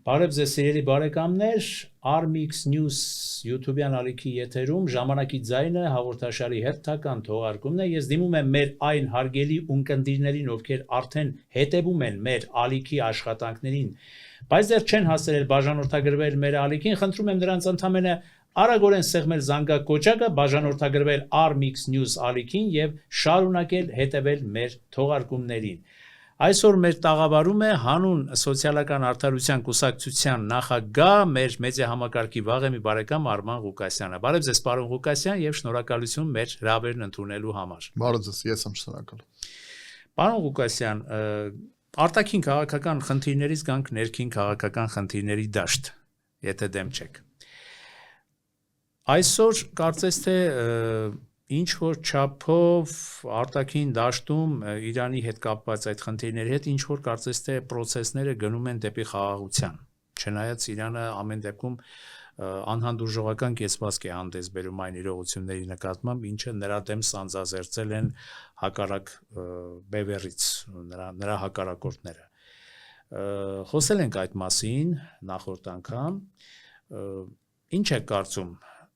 Բարև ձեզ սիրելի բարեկամներ, Armix News YouTube-յան ալիքի եթերում ժամանակի ձայնը հաղորդաշարի հերթական թողարկումն է։ Ես դիմում եմ մեր այն հարգելի ունկնդիրներին, ովքեր արդեն հետևում են մեր ալիքի աշխատանքներին, բայց դեռ չեն հասցրել բաժանորդագրվել մեր ալիքին, խնդրում եմ նրանց ընդամենը արագորեն սեղմել զանգակոճակը, բաժանորդագրվել Armix News ալիքին եւ շարունակել հետևել մեր թողարկումներին։ Այսօր մեր տաղավարում է հանուն սոցիալական արդարության կուսակցության նախագահ մեր մեդիա համակարգի վաղեմի բարեկամ Արման Ղուկասյանը։ Բարև ձեզ, պարոն Ղուկասյան, եւ շնորհակալություն մեր հրավերն ընդունելու համար։ Բարև ձեզ, ես եմ շնորհակալ։ Պարոն Ղուկասյան, արտաքին քաղաքական խնդիրներից գանք ներքին քաղաքական խնդիրների դաշտ, եթե դեմ չեք։ Այսօր կարծես թե ինչ որ չափով արտաքին դաշտում Իրանի հետ կապված այդ խնդիրների հետ ինչ որ կարծես թե process-ները գնում են դեպի խաղաղության։ Չնայած Իրանը ամեն դեպքում անհանդուրժողական կեցվածք է հանդես բերում այն իրողությունների նկատմամբ, ինչը նրա դեմ սանձազերծել են հակառակ բևեռից նրա հակառակորդները։ Խոսել ենք այդ մասին նախորդ անգամ։ Ինչ է կարծում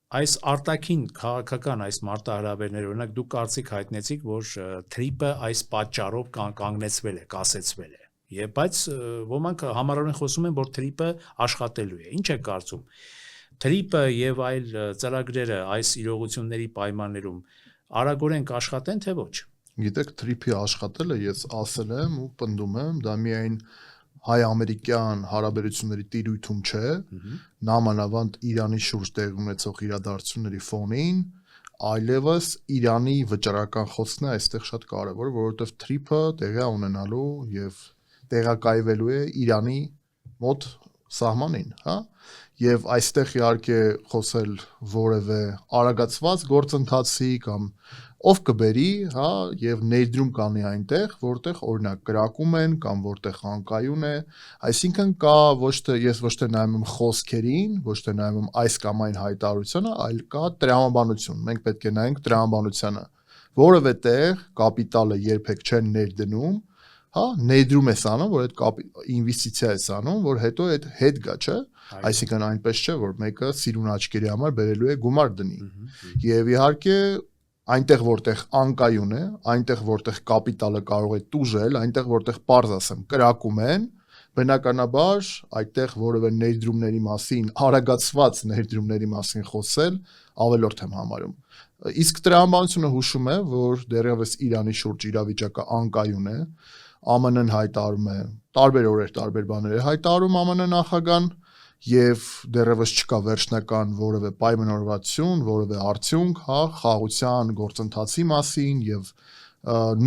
այս արտաքին քաղաքական այս մարտահրավերները, օրինակ դուք կարծիք հայտնեցիք, որ թրիպը այս պատճառով կանգնեցվել է, կասեցվել է։ Եվ բայց ոմանք համառորեն խոսում են, որ թրիպը աշխատելու է։ Ինչ է կարծում։ Թրիպը եւ այլ ծրագրերը այս իրողությունների պայմաններում արագորեն կաշխատեն, թե ոչ։ Գիտեք, թրիպի աշխատելը ես ասել եմ ու պնդում եմ, դա միայն հայ-ամերիկյան հարաբերությունների տիրույթում չէ, նամանավանդ Իրանի շուրջ տեղի ունեցող իրադարձությունների ֆոնին, այլևս Իրանի վճռական խոսքն է այստեղ շատ կարևոր, որովհետև թրիպը տեղի ունենալու եւ տեղակայվելու է Իրանի մոտ սահմանին, հա? Եվ այստեղ իհարկե խոսել որևէ արագացված գործընթացի կամ ով կբերի, հա, եւ ներդրում կանի այնտեղ, որտեղ օրինակ կրակում են կամ որտեղ անկայուն է, այսինքն կա ես ոչ թե նայում եմ խոսքերին, ոչ թե նայում եմ այս կամ այն հայտարարությանը, այլ կա տրամաբանություն։ Մենք պետք է նայենք տրամաբանությանը։ Որևէ տեղ կապիտալը երբեք չեն ներդնում, հա, ներդրում է անում, որ այդ ինվեստիցիա է անում, որ հետո այդ հետ գա, չէ՞։ Այսինքն այնպես չէ, որ մեկը սիրուն աչքերի համար բերելու է գումար դնի։ Եվ իհարկե այնտեղ որտեղ անկայուն է, այնտեղ որտեղ կապիտալը կարող է տուժել, այնտեղ որտեղ պարզ ասեմ կրակում են, բնականաբար այդտեղ որևէ ներդրումների մասին, արագացված ներդրումների մասին խոսել ավելորդ եմ համարում։ Իսկ տրամաբանությունը հուշում է, որ դեռևս Իրանի շուրջ իրավիճակը անկայուն է, ԱՄՆ-ն հայտարարում է, տարբեր օրեր տարբեր բաներ է հայտարարում ԱՄՆ նախագահան, եւ դեռևս չկա վերջնական որևէ պայմանավորվածություն, որևէ արդյունք, հա, խաղաղության գործընթացի մասին եւ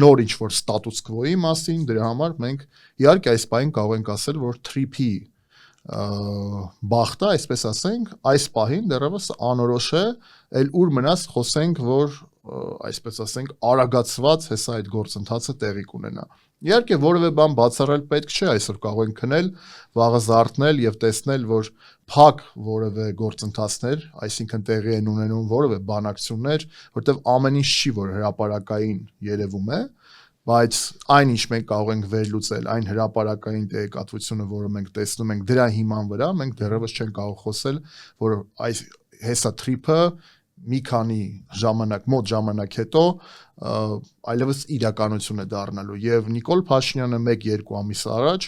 նոր ինչ որ ստատուս քվոյի մասին, դրա համար մենք իհարկե այս պահին կարող ենք ասել, որ թրիփի բախտը, այսպես ասենք, այս պահին դեռևս անորոշ է, ել ուր մնաց խոսենք, որ այսպես ասենք, արագացված հեսա այդ գործընթացը տեղի կունենա։ Իհարկե որևէ բան բացառել պետք չէ, այսօր կարող ենք քնել, վաղը զարթնել եւ տեսնել, որ փակ որևէ գործընթացներ, այսինքն տեղի են ունենում որևէ բանակցություններ, որտեղ ամեն ինչ չի, որ հրապարակային երևում է, բայց այնինչ մենք կարող ենք վերլուծել, այն հրապարակային տեղեկատվությունը, որը մենք տեսնում ենք դրա հիման վրա, մենք դեռևս չենք կարող խոսել, որ այս հեսա թրիփը մի քանի ժամանակ, մոտ ժամանակ հետո այլևս իրականություն է դառնալու եւ Նիկոլ Փաշինյանը 1-2 ամիս առաջ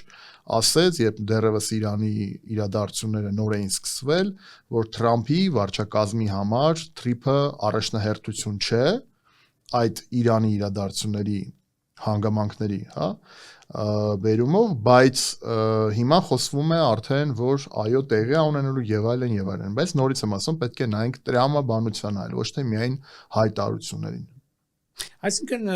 ասեց, երբ դեռևս Իրանի իրադարձությունները նոր էին սկսվել, որ Թրամփի վարչակազմի համար թրիփը առաջնահերթություն չէ այդ Իրանի իրադարձությունների հանգամանքների, հա, բերումով, բայց հիմա խոսվում է արդեն, որ այո տեղի ունենալու եւ այլն, բայց նորից եմ ասում, պետք է նայենք տրամաբանության այլ, ոչ թե միայն հայտարարություններին։ Այսինքն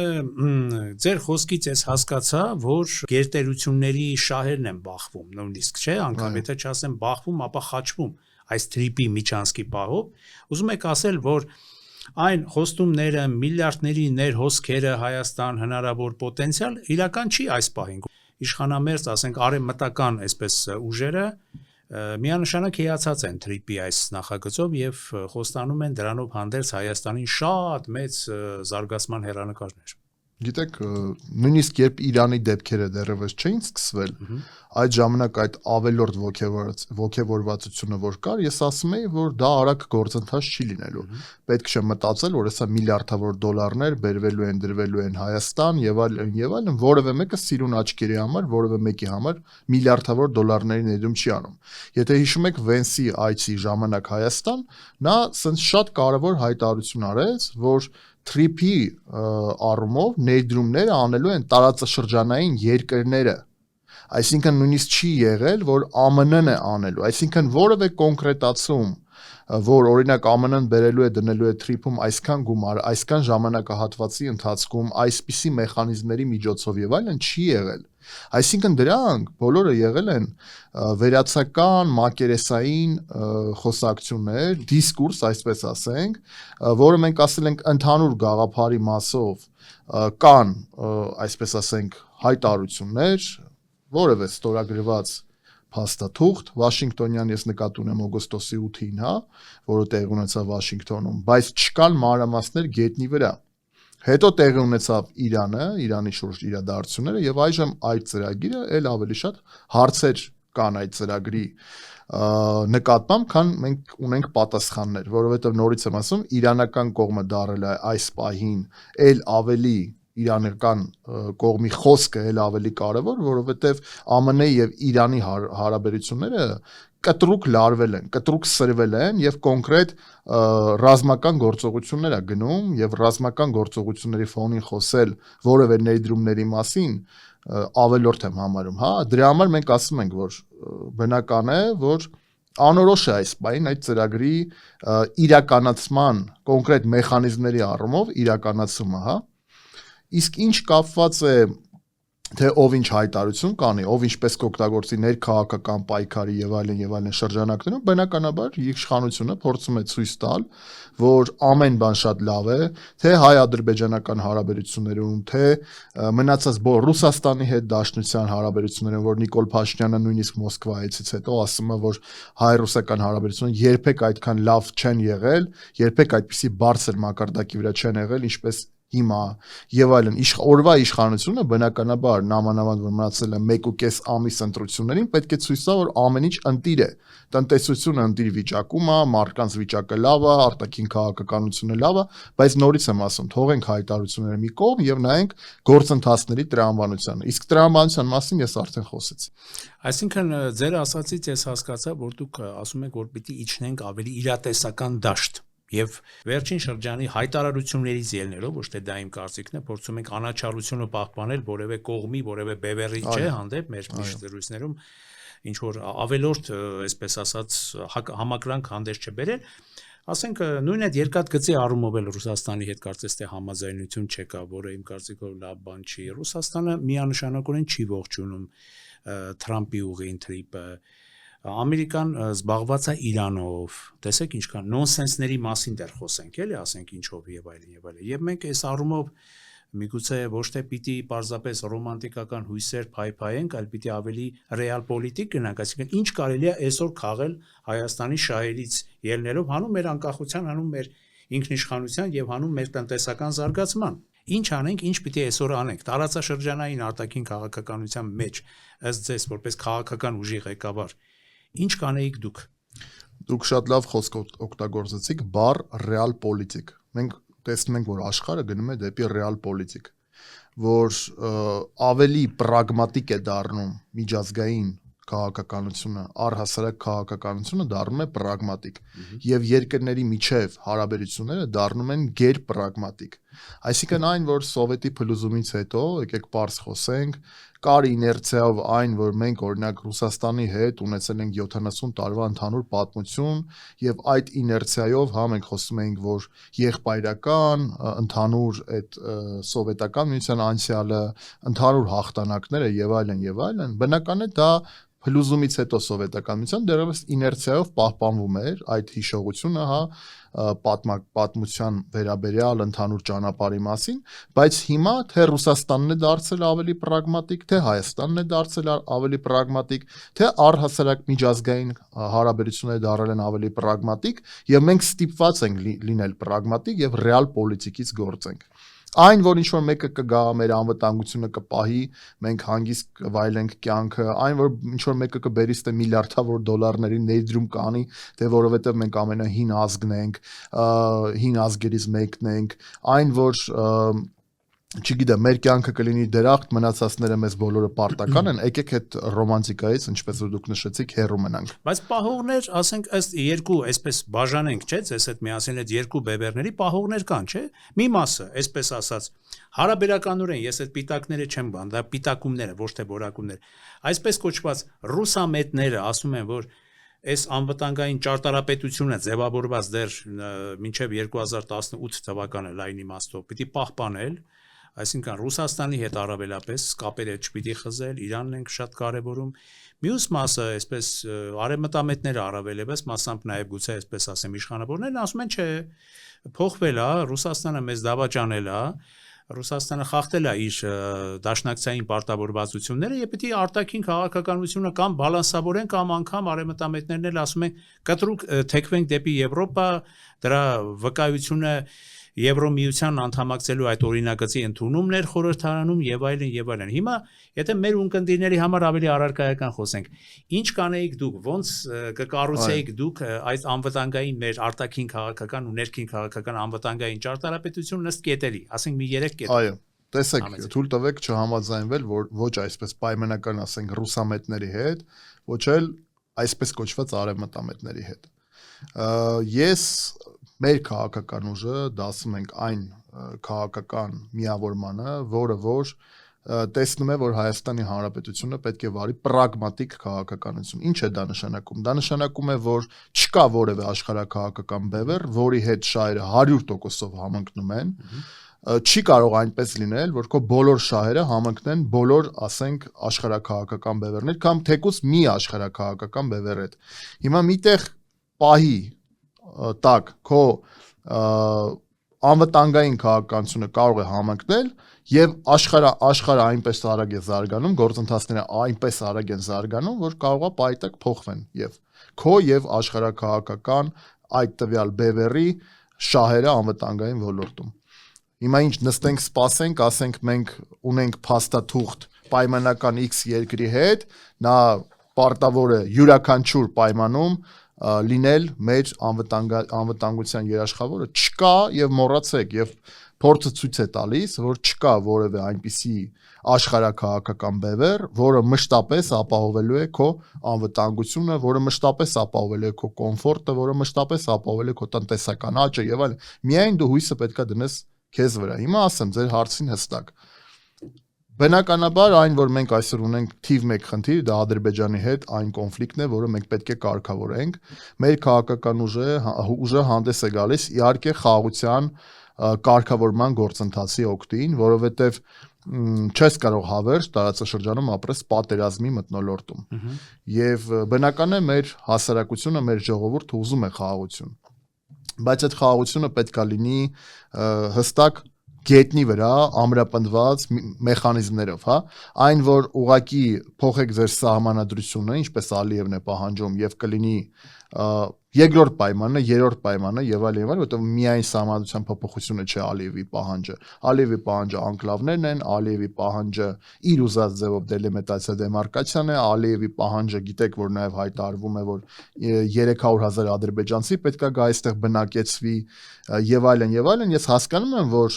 ձեր խոսքից ես հասկացա, որ գերտերությունների շահերն են բախվում, նույնիսկ չէ, անգամ եթե չասեմ բախվում, ապա խաչվում այս թրիպի միջանցքի պահով, ուզում եք ասել, որ այն խոստումները, միլիարդների ներհոսքերը Հայաստան հնարավոր պոտենցիալ իրական չի այս պահին։ Իշխանամերձ, ասենք, արևմտական այսպես ուժերը միանշանակ հիացած են թրիպի այս նախագծով եւ խոստանում են դրանով հանդերձ Հայաստանին շատ մեծ զարգացման հեռանկարներ։ Գիտեք, նույնիսկ երբ Իրանի դեպքերը դեռևս չէին սկսվել, այդ ժամանակ այդ ավելորդ ոգևորվածությունը որ կար, ես ասում եի, որ դա արագ գործընթաց չի լինելու։ Պետք չէ մտածել, որ հեսա միլիարդավոր դոլարներ բերվելու են, դրվելու են Հայաստան եւ այլն, որևէ մեկը սիրուն աչքերի համար, որևէ մեկի համար միլիարդավոր դոլարների ներդրում չի անում։ Եթե հիշում եք Վենսի այցի ժամանակ Հայաստան, նա ասենց շատ կարևոր հայտարարություն արեց, որ TRIP-ի առումով ներդրումները անելու են տարածաշրջանային երկրները, այսինքն նույնիսկ չի եղել, որ ԱՄՆ-ն է անելու, այսինքն որևէ կոնկրետացում, որ օրինակ ԱՄՆ-ն բերելու է դնելու է TRIP-ում այսքան գումար, այսքան ժամանակահատվածի ընթացքում այսպիսի մեխանիզմների միջոցով եւ այլն չի եղել։ Այսինքն դրանք բոլորը եղել են վերացական, մակերեսային խոսակցություններ, դիսկուրս, այսպես ասենք, որը մենք ասել ենք ընդհանուր գաղափարի մասով կան, այսպես ասենք, հայտարարություններ, որևէ ստորագրված փաստաթուղթ, Վաշինգտոնյան ես նկատի ունեմ օգոստոսի 8-ին, հա, որը տեղի ունեցավ Վաշինգտոնում, բայց չկան մանրամասներ գետնի վրա։ Հետո տեղի ունեցավ Իրանի շուրջ իրադարձությունները եւ այժմ այդ ծրագիրը ել ավելի շատ հարցեր կան այդ ծրագրի նկատմամբ, քան մենք ունենք պատասխաններ, որովհետեւ նորից եմ ասում, իրանական կողմը դարել է այս պահին ել ավելի իրանական կողմի խոսքը ել ավելի կարևոր, որովհետեւ ԱՄՆ-ի եւ Իրանի հարաբերությունները կտրուկ լարվել են, կտրուկ սրվել են եւ կոնկրետ ռազմական գործողություններ է գնում եւ ռազմական գործողությունների ֆոնին խոսել որևէ ներդրումների մասին ավելորդ եմ համարում, հա, դրա համար մենք ասում ենք, որ բնական է, որ անորոշ է այս բային այդ ծրագրի իրականացման կոնկրետ մեխանիզմների առումով իրականացումը, հա, իսկ ինչ կապված է թե ով ինչ հայտարարություն կանի, ով ինչպես կօգտագործի ներքաղաքական պայքարի եւ այլն շրջանակներում, բնականաբար իշխանությունը փորձում է ցույց տալ, որ ամեն բան շատ լավ է, թե հայ-ադրբեջանական հարաբերություններում, թե մնացած Ռուսաստանի հետ դաշնության հարաբերություններում, որ Նիկոլ Փաշինյանը նույնիսկ Մոսկվայից հետո ասում է, որ հայ-ռուսական հարաբերությունները երբեք այդքան լավ չեն եղել, երբեք այդպիսի բարձր մակարդակի վրա չեն եղել, ինչպես հիմա եւ այլն օրվա իշխանությունը բնականաբար նամանավանդ որ մնացել է 1.5 ամիս ընտրություններին պետք է ցույց տա որ ամեն ինչ ընտիր է տնտեսությունը ընտիր վիճակում է մարդկանց վիճակը լավ է արտաքին քաղաքականությունը լավ է բայց նորից եմ ասում թողենք հայտարարությունները մի կողմ եւ նայենք գործընթացների տրամաբանությանը իսկ տրամաբանության մասին ես արդեն խոսեցի այսինքն ձեր ասացից ես հասկացա որ դուք ասում եք որ պիտի իջնենք ավելի իրատեսական դաշտ Եվ վերջին շրջանի հայտարարություններից ելնելով, ոչ թե դա իմ կարծիքն է, փորձում ենք անաչառությունը պահպանել որևէ կողմի, որևէ բևեռի չէ, հանդեպ մեր զրույցներում ինչ որ ավելորդ, այսպես ասած, համակրանք հանդես չբերել, ասենք նույն այդ երկաթգծի առումով էլ Ռուսաստանի հետ կարծես թե համաձայնություն չկա, որը իմ կարծիքով լավ բան չի։ Ռուսաստանը միանշանակորեն չի ողջունում Թրամփի ուղին TRIP-ը Ամերիկան զբաղված է Իրանով, տեսեք ինչքան նոնսենսների մասին դեռ խոսենք, էլի, ասենք ինչով եւ այլն, եւ մենք այս առումով միգուցե ոչ թե պիտի պարզապես ռոմանտիկական հույսեր փայփայենք, այլ պիտի ավելի ռեալ պոլիտիկ գնանք, այսինքն ինչ կարելի է այսօր քաղել Հայաստանի շահերից ելնելով հանում մեր անկախության, հանում մեր ինքնիշխանության եւ հանում մեր տնտեսական զարգացման։ Ինչ անենք, ինչ պիտի այսօր անենք։ Տարածաշրջանային արտաքին քաղաքականության մեջ ըստ ձեզ որպես քաղաքական ուժի ղեկավար Ինչ կանեիք դուք։ Դուք շատ լավ խոսք օգտագործեցիք բառ ռեալ պոլիտիկ։ Մենք տեսնում ենք, որ աշխարհը գնում է դեպի ռեալ պոլիտիկ, որ ավելի պրագմատիկ է դառնում միջազգային քաղաքականությունը, առհասարակ քաղաքականությունը դառնում է պրագմատիկ եւ երկրների միջև հարաբերությունները դառնում են գերպրագմատիկ։ Այսինքն այն, որ սովետի փլուզումից հետո, եկեք պարզ խոսենք, կար իներցիայով այն, որ մենք օրինակ Ռուսաստանի հետ ունեցել ենք 70 տարվա ընդհանուր պատմություն եւ այդ իներցիայով հա մենք խոսում ենք, որ եղբայրական, ընդհանուր այդ սովետական միության անցյալը, ընդհանուր հաղթանակները եւ այլն, բնական է դա փլուզումից հետո սովետական միության դեռևս իներցիայով պահպանվում էր այդ հիշողությունը, հա, պատմության վերաբերյալ ընդհանուր ճանապարհի մասին, բայց հիմա թե Ռուսաստանն է դարձել ավելի պրագմատիկ, թե Հայաստանն է դարձել ավելի պրագմատիկ, թե առհասարակ միջազգային հարաբերությունները դարձել են ավելի պրագմատիկ, եւ մենք ստիպված ենք լինել պրագմատիկ եւ ռեալ պոլիտիկից գործենք։ Այն որ ինչ որ մեկը կգա մեր անվտանգությունը կպահի, մենք հանգիստ կվայելենք կյանքը, այն որ ինչ որ մեկը կբերի ստե միլիարդավոր դոլարների ներդրում կանի, թե որովհետև մենք ամենահին ազգն ենք, հին ազգերից մեկն ենք, այն որ չգիտեմ, մեր կյանքը կլինի դրախտ, մնացածները մեզ բոլորը պարտական են, եկեք այդ ռոմանտիկայից, ինչպես որ դուք նշեցիք, հեռու մնանք։ Բայց պահողներ, ասենք, ըստ երկու, այսպես բաժանենք, չէ՞, ձեզ հետ միասին այդ երկու բեբերների պահողներ կան, չէ՞։ Մի մասը, այսպես ասած, հարաբերականորեն ես այդ պիտակները չեմ բան, դա պիտակումները, ոչ թե որակումներ։ Այսպես կոչված ռուսամետները ասում են, որ այս անվտանգային ճարտարապետությունը ձևավորված դեռ մինչև 2018 թվականը լայն իմաստով պիտի պահպանել, այսինքն Ռուսաստանի հետ առավելապես կապերը չպիտի խզել, Իրանն ենք շատ կարևորում։ Մյուս մասը, այսպես արևմտամետները առավելապես, մասամբ նաև գուցե այսպես ասեմ, իշխանավորներն ասում են, չէ, փոխվել է, Ռուսաստանը մեզ դավաճանել է, Ռուսաստանը խախտել է իր դաշնակցային պարտավորվածությունները եւ պիտի արտաքին քաղաքականությունը կամ բալանսավորեն կամ անգամ արևմտամետներն էլ ասում են կտրուկ թեքվենք դեպի Եվրոպա, դրա վկայությունը Եվրոմիության անդամակցելու այդ օրինագծի ընդունումներ խորհրդարանում եւ այլն եւ այլն։ Հիմա եթե մեր ունկնդիրների համար ավելի առարկայական խոսենք, ինչ կանեիք դուք, ոնց կկառուցեիք դուք այս անվտանգային մեր արտաքին քաղաքական ու ներքին քաղաքական անվտանգային ճարտարապետությունը ըստ կետերի, ասենք մի 3 կետ։ Այո, տեսեք, թույլ տվեք չհամաձայնվել, որ ոչ այսպես պայմանական ասենք ռուսամետների հետ, ոչ էլ այսպես կոչված արևմտամետների հետ։ Ես մեր քաղաքական ուժը դասում ենք այն քաղաքական միավորմանը, որը որ տեսնում է, որ Հայաստանի Հանրապետությունը պետք է վարի պրագմատիկ քաղաքականություն։ Ինչ է դա նշանակում։ Դա նշանակում է, որ չկա որևէ աշխարհաքաղաքական բևեռ, որի հետ շահերը 100%-ով համընկնում են, չի կարող այնպես լինել, որ քո բոլոր շահերը համընկնեն բոլոր, ասենք, աշխարհաքաղաքական բևեռներ կամ թեկուզ մի աշխարհաքաղաքական բևեռ հետ։ Հիմա միտեղ պահի տակ քո անվտանգային քաղաքականությունը կարող է համընկնել եւ աշխարհը այնպես արագ է զարգանում, գործընթացները այնպես արագ են զարգանում, որ կարող է պայտակ փոխվեն եւ քո եւ աշխարհաքաղաքական այդ տվյալ բևեռի շահերը անվտանգային ոլորտում։ Հիմա ինչ նստենք, սպասենք, ասենք մենք ունենք փաստաթուղթ պայմանական X երկրի հետ, նա պարտավոր է յուրաքանչյուր պայմանում լինել մեր անվտանգության երաշխավորը, չկա եւ մոռացեք եւ փորձը ցույց է տալիս, որ չկա որևէ այնպիսի աշխարհաքաղաքական բևեռ, որը մշտապես ապահովելու է քո անվտանգությունը, որը մշտապես ապահովելու է քո կոմֆորտը, որը մշտապես ապահովելու է քո տնտեսական աճը եւ այլն։ Միայն դու հույսը պետքա դնես քեզ վրա։ Հիմա ասեմ ձեր հարցին հստակ։ Բնականաբար այն, որ մենք այսօր ունենք թիվ 1 խնդիր, դա Ադրբեջանի հետ այն կոնֆլիկտն է, որը մենք պետք է կարգավորենք։ Մեր քաղաքական ուժը հանդես է գալիս իհարկե խաղաղության կարգավորման գործընթացի օգտին, որովհետև չես կարող հավերժ տարածաշրջանում ապրես պատերազմի մթնոլորտում։ Եվ բնական է մեր հասարակությունը, մեր ժողովուրդը ուզում է խաղաղություն։ Բայց այդ խաղաղությունը պետք է լինի հստակ գետնի վրա ամրապնդված մեխանիզմներով, հա, այն որ ուղակի փոխեք ձեր սահմանադրությունը, ինչպես Ալիևն է պահանջում եւ կլինի երկրորդ պայմանը, երրորդ պայմանը եւ այլն, որովհետեւ միայն սահմանադրության փոփոխությունը չէ Ալիևի պահանջը։ Ալիևի պահանջը անկլավներն են, Ալիևի պահանջը իր ուզած ձևով դելիմիտացիա դեմարկացիան է, Ալիևի պահանջը գիտեք, որ նաեւ հայտարարվում է, որ 300,000 ադրբեջանցի պետքա գա այստեղ բնակեցվի եւ այլն, ես հասկանում եմ, որ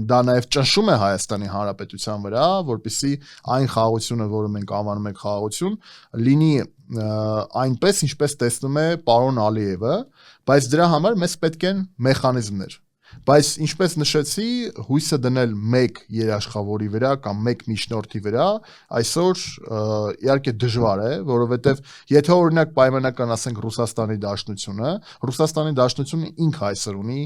դա նաեւ ճնշում է Հայաստանի Հանրապետության վրա, որպեսզի այն խաղաղությունը, որը մենք անվանում ենք խաղաղություն, լինի այնպես, ինչպես տեսնում է պարոն Ալիևը, բայց դրա համար մեզ պետք են մեխանիզմներ։ Բայց ինչպես նշեցի, հույսը դնել մեկ երաշխավորի վրա կամ մեկ միջնորդի վրա այսօր իհարկե դժվար է, որովհետև եթե օրինակ պայմանական ասենք Ռուսաստանի Դաշնությունը ինքը այսօր ունի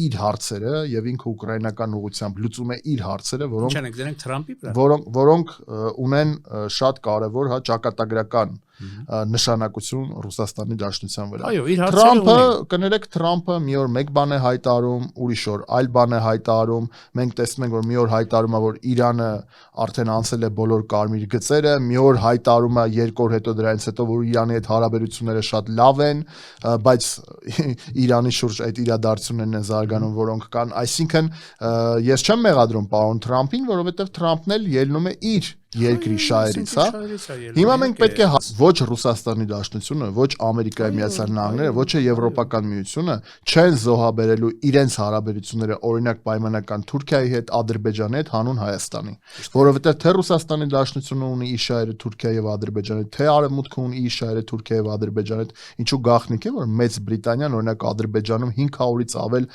իր հարցերը եւ ինքը ուկրաինական ուղղությամբ լուծում է իր հարցերը, որոնք ունեն շատ կարեւոր, հա, ճակատագրական նշանակություն Ռուսաստանի Դաշնության վրա։ Այո, իր հարցերը կներեք Թրամփը մի օր մեկ բան է հայտարարում, ուրիշ օր այլ բան է հայտարարում։ Մենք տեսնում ենք, որ մի օր հայտարարում է, որ Իրանը արդեն անցել է բոլոր կարմիր գծերը, մի օր հայտարարում է երկու օր հետո դրանից հետո, որ Իրանի հետ հարաբերությունները շատ լավ են, բայց Իրանի շուրջ այդ իրադարձություններն են զարգանում, որոնք կան, այսինքն ես չեմ մեղադրում պարոն Թրամփին, որովհետև Թրամփն էլ ելնում է իր երկրի շահերից, հա։ Հիմա մենք պետք է ոչ Ռուսաստանի Դաշնությունը, ոչ Ամերիկայի Միացյալ Նահանգները, ոչ Եվրոպական միությունը չեն զոհաբերելու իրենց հարաբերությունները օրինակ պայմանական Թուրքիայի հետ, Ադրբեջանի հետ, հանուն Հայաստանի, որովհետև թե Ռուսաստանի Դաշնությունը ունի իր շահերը Թուրքիայի եւ Ադրբեջանի հետ, թե Արևմուտքը ունի իր շահերը Թուրքիայի եւ Ադրբեջանի հետ, ինչու գաղտնիք է, որ Մեծ Բրիտանիան օրինակ Ադրբեջանում 500-ից ավել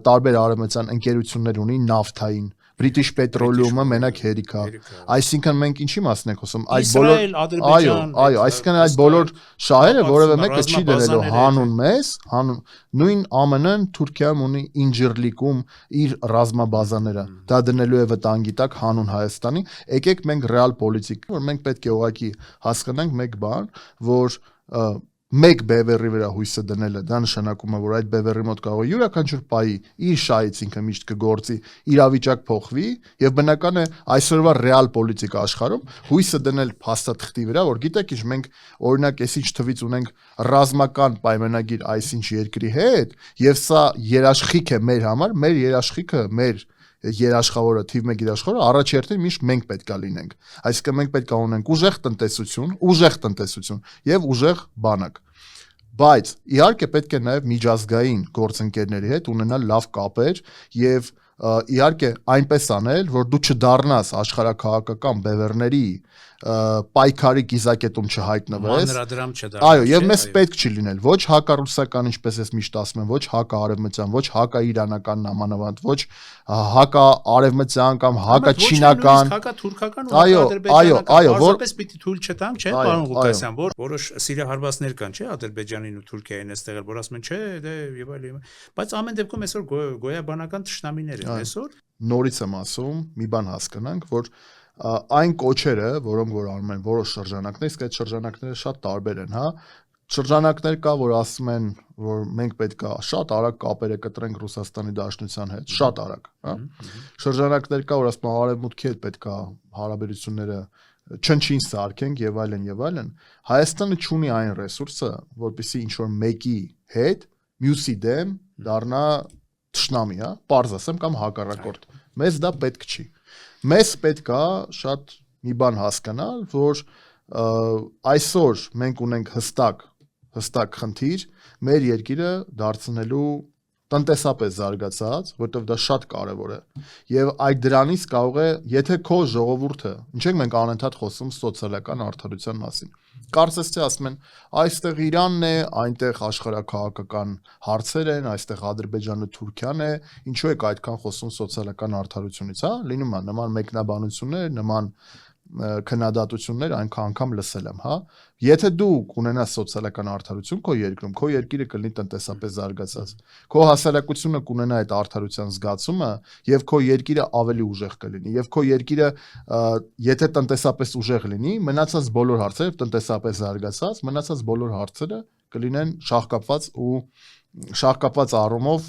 տարբեր արևմտյան ընկերություններ ունի նավթային British Petroleum-ը մենակ հերիք է։ Այսինքն մենք ինչի մասն ենք խոսում, այդ բոլոր այո, այսինքն այդ բոլոր շահերը որևէ մեկը չի դրելու հանուն մեզ, հանուն նույն ԱՄՆ-ն Թուրքիայում ունի Ինջիրլիկում իր ռազմաբազաները։ Դա դնելու է վտանգի տակ հանուն Հայաստանի։ Եկեք մենք ռեալ պոլիտիկ, որ մենք պետք է ուղղակի հասկանանք մեկ բան, որ մեկ բևեռի վրա հույսը դնելը դա նշանակում է որ այդ բևեռի մոտ կարող է յուրաքանչյուր պայի իր շահից ինքը միշտ կգործի իրավիճակ փոխվի եւ բնական է այսօրվա ռեալ պոլիտիկա աշխարհում հույսը դնել փաստաթղթի վրա որ գիտեք ինչ մենք օրինակ այսինչ թվից ունենք ռազմական պայմանագիր այսինչ երկրի հետ եւ սա երաշխիք է մեր համար մեր երաշխիքը մեր երաշխավորը թիվ 1 երաշխավորը առաջերտին միշտ մենք պետքա լինենք այսինքն մենք պետքա ունենք ուժեղ տնտեսություն եւ ուժեղ բանակ բայց իհարկե պետք է նաեւ միջազգային գործընկերների հետ ունենալ լավ կապեր եւ իհարկե այնպես անել որ դու չդառնաս աշխարհակաղակական բևեռների պայքարի կիզակետում չհայտնվես այո եւ մեզ պետք չի լինել ոչ հակառուսական ինչպես ես միշտ ասում եմ ոչ հակաարևմտյան ոչ հակաիրանական նամանավանդ ոչ հակաարևմտյան կամ հակաչինական հակաթուրքական ու ադրբեջանական որպես պիտի թույլ չտանք չէ պարոն Ղուկասյան որ որոշ սիրահարվածներ կան չէ Ադրբեջանին ու Թուրքիային այստեղ որ ասում են չէ դե եւ այլ բայց ամեն դեպքում այսօր գոյաբանական թշնամիներ են այսօր նորից եմ ասում մի բան հասկանանք որ այն կոչերը, որոնք որ անում են որոշ շրջանակներ, իսկ այդ շրջանակները շատ տարբեր են, հա։ Շրջանակներ կա, որ ասում են, որ մենք պետքա շատ արագ կապերը կտրենք Ռուսաստանի Դաշնության հետ, շատ արագ, հա։ Շրջանակներ կա, որ ասում են Արևմուտքի հետ պետքա հարաբերությունները չնչին սարքենք եւ այլն եւ այլն։ Հայաստանը չունի այն ռեսուրսը, որպեսզի ինչ որ մեկի հետ մյուսի դեմ դառնա թշնամի, հա, պարզ ասեմ կամ հակառակորդ։ Մեզ դա պետք չի։ Մեզ պետք է շատ մի բան հասկանալ, որ այսօր մենք ունենք հստակ խնդիր մեր երկիրը դարձնելու տնտեսապես զարգացած, որտեղ դա շատ կարևոր է։ Եվ այդ դրանից կարող է, եթե քո ժողովուրդը, ինչ ենք մենք անընդհատ խոսում սոցիալական արդարության մասին։ Կարծես թե ասում են, այստեղ Իրանն է, այնտեղ աշխարհակաղակական հարցեր են, այստեղ Ադրբեջանը, Թուրքիան է, ինչու եք այդքան խոսում սոցիալական արդարությունից, հա? Լինում է նման մեկնաբանություններ, նման քննադատություններ այնքան անգամ լսել եմ, հա։ Եթե դու կունենաս սոցիալական արդարություն քո երկրում, քո երկիրը կլինի տնտեսապես զարգացած։ Քո հասարակությունը կունենա այդ արդարության զգացումը եւ քո երկիրը ավելի ուժեղ կլինի։ Եվ քո երկիրը եթե տնտեսապես ուժեղ լինի, մնացած բոլոր հարցերը տնտեսապես զարգացած, մնացած բոլոր հարցերը կլինեն շահկապված առումով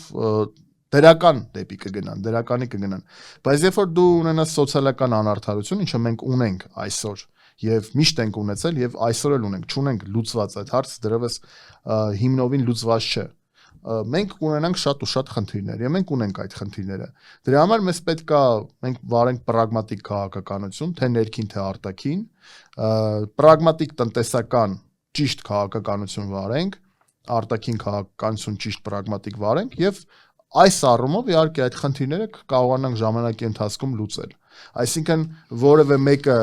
դրական դեպի կգնան, բայց երբ որ դու ունենաս սոցիալական անարդարություն, ինչը մենք ունենք այսօր եւ միշտ ենք ունեցել եւ այսօր էլ ունենք, չունենք լուծված այդ հարցը դեռևս հիմնովին լուծված չէ։ Մենք ունենանք շատ ու շատ խնդիրներ եւ մենք ունենք այդ խնդիրները։ Դրա համար մեզ պետքա մենք վարենք պրագմատիկ քաղաքականություն, թե ներքին, թե արտաքին, պրագմատիկ տնտեսական ճիշտ քաղաքականություն վարենք, արտաքին քաղաքականություն ճիշտ պրագմատիկ վարենք եւ այս առումով իհարկե այդ խնդիրները կարողանանք ժամանակի ընթացքում լուծել։ Այսինքն որևէ մեկը